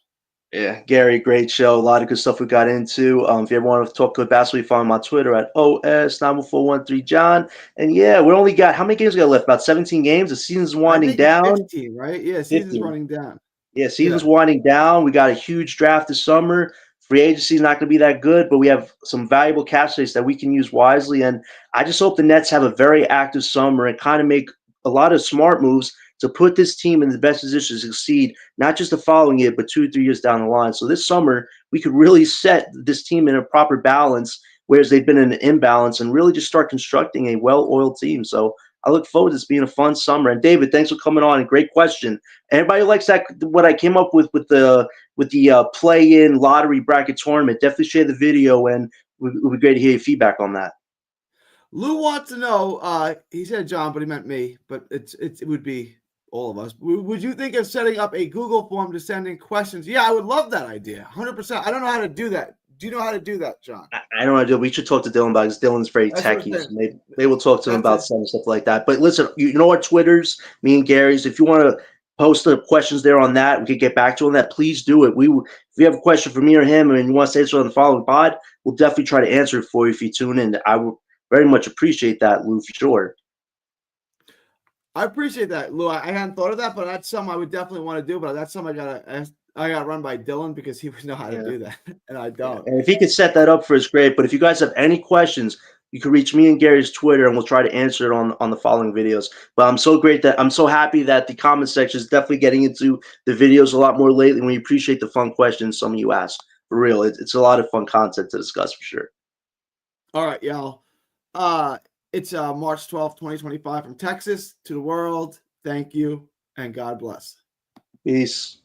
S2: Yeah, Gary, great show. A lot of good stuff we got into. If you ever want to talk good basketball, you find me on Twitter at OS91413John. And yeah, we only got, how many games we got left? About 17 games. The season's winding down.
S1: 15, right? Yeah, season's running down.
S2: Yeah, season's winding down. We got a huge draft this summer. Free agency is not going to be that good, but we have some valuable cap space that we can use wisely. And I just hope the Nets have a very active summer and kind of make a lot of smart moves to put this team in the best position to succeed, not just the following year, but 2 or 3 years down the line. So this summer, we could really set this team in a proper balance, whereas they've been in an imbalance, and really just start constructing a well-oiled team. So I look forward to this being a fun summer. And David, thanks for coming on. Great question. Everybody likes that, what I came up with the play-in lottery bracket tournament. Definitely share the video, and it would be great to hear your feedback on that.
S1: Lou wants to know, he said John, but he meant me, but it would be all of us. Would you think of setting up a Google form to send in questions? Yeah, I would love that idea. 100%. I don't know how to do that. Do you know how to do that, John?
S2: I don't know how to do it. We should talk to Dylan about it because Dylan's very techy. So maybe we'll talk to him about some stuff like that. But listen, you know our Twitters, me and Gary's. If you want to post the questions there on that. We could get back to on that. Please do it. If you have a question for me or him and you want to answer on the following pod, we'll definitely try to answer it for you if you tune in. I would very much appreciate that, Lou, for sure.
S1: I appreciate that, Lou. I hadn't thought of that, but that's something I would definitely want to do. But that's something I got run by Dylan because he would know how to do that, and I don't.
S2: And if he could set that up for us, great. But if you guys have any questions, you can reach me and Gary's Twitter, and we'll try to answer it on the following videos. But I'm so happy that the comment section is definitely getting into the videos a lot more lately. We appreciate the fun questions some of you ask. For real, it's a lot of fun content to discuss for sure.
S1: All right, y'all. It's March 12th, 2025 from Texas to the world. Thank you, and God bless.
S2: Peace.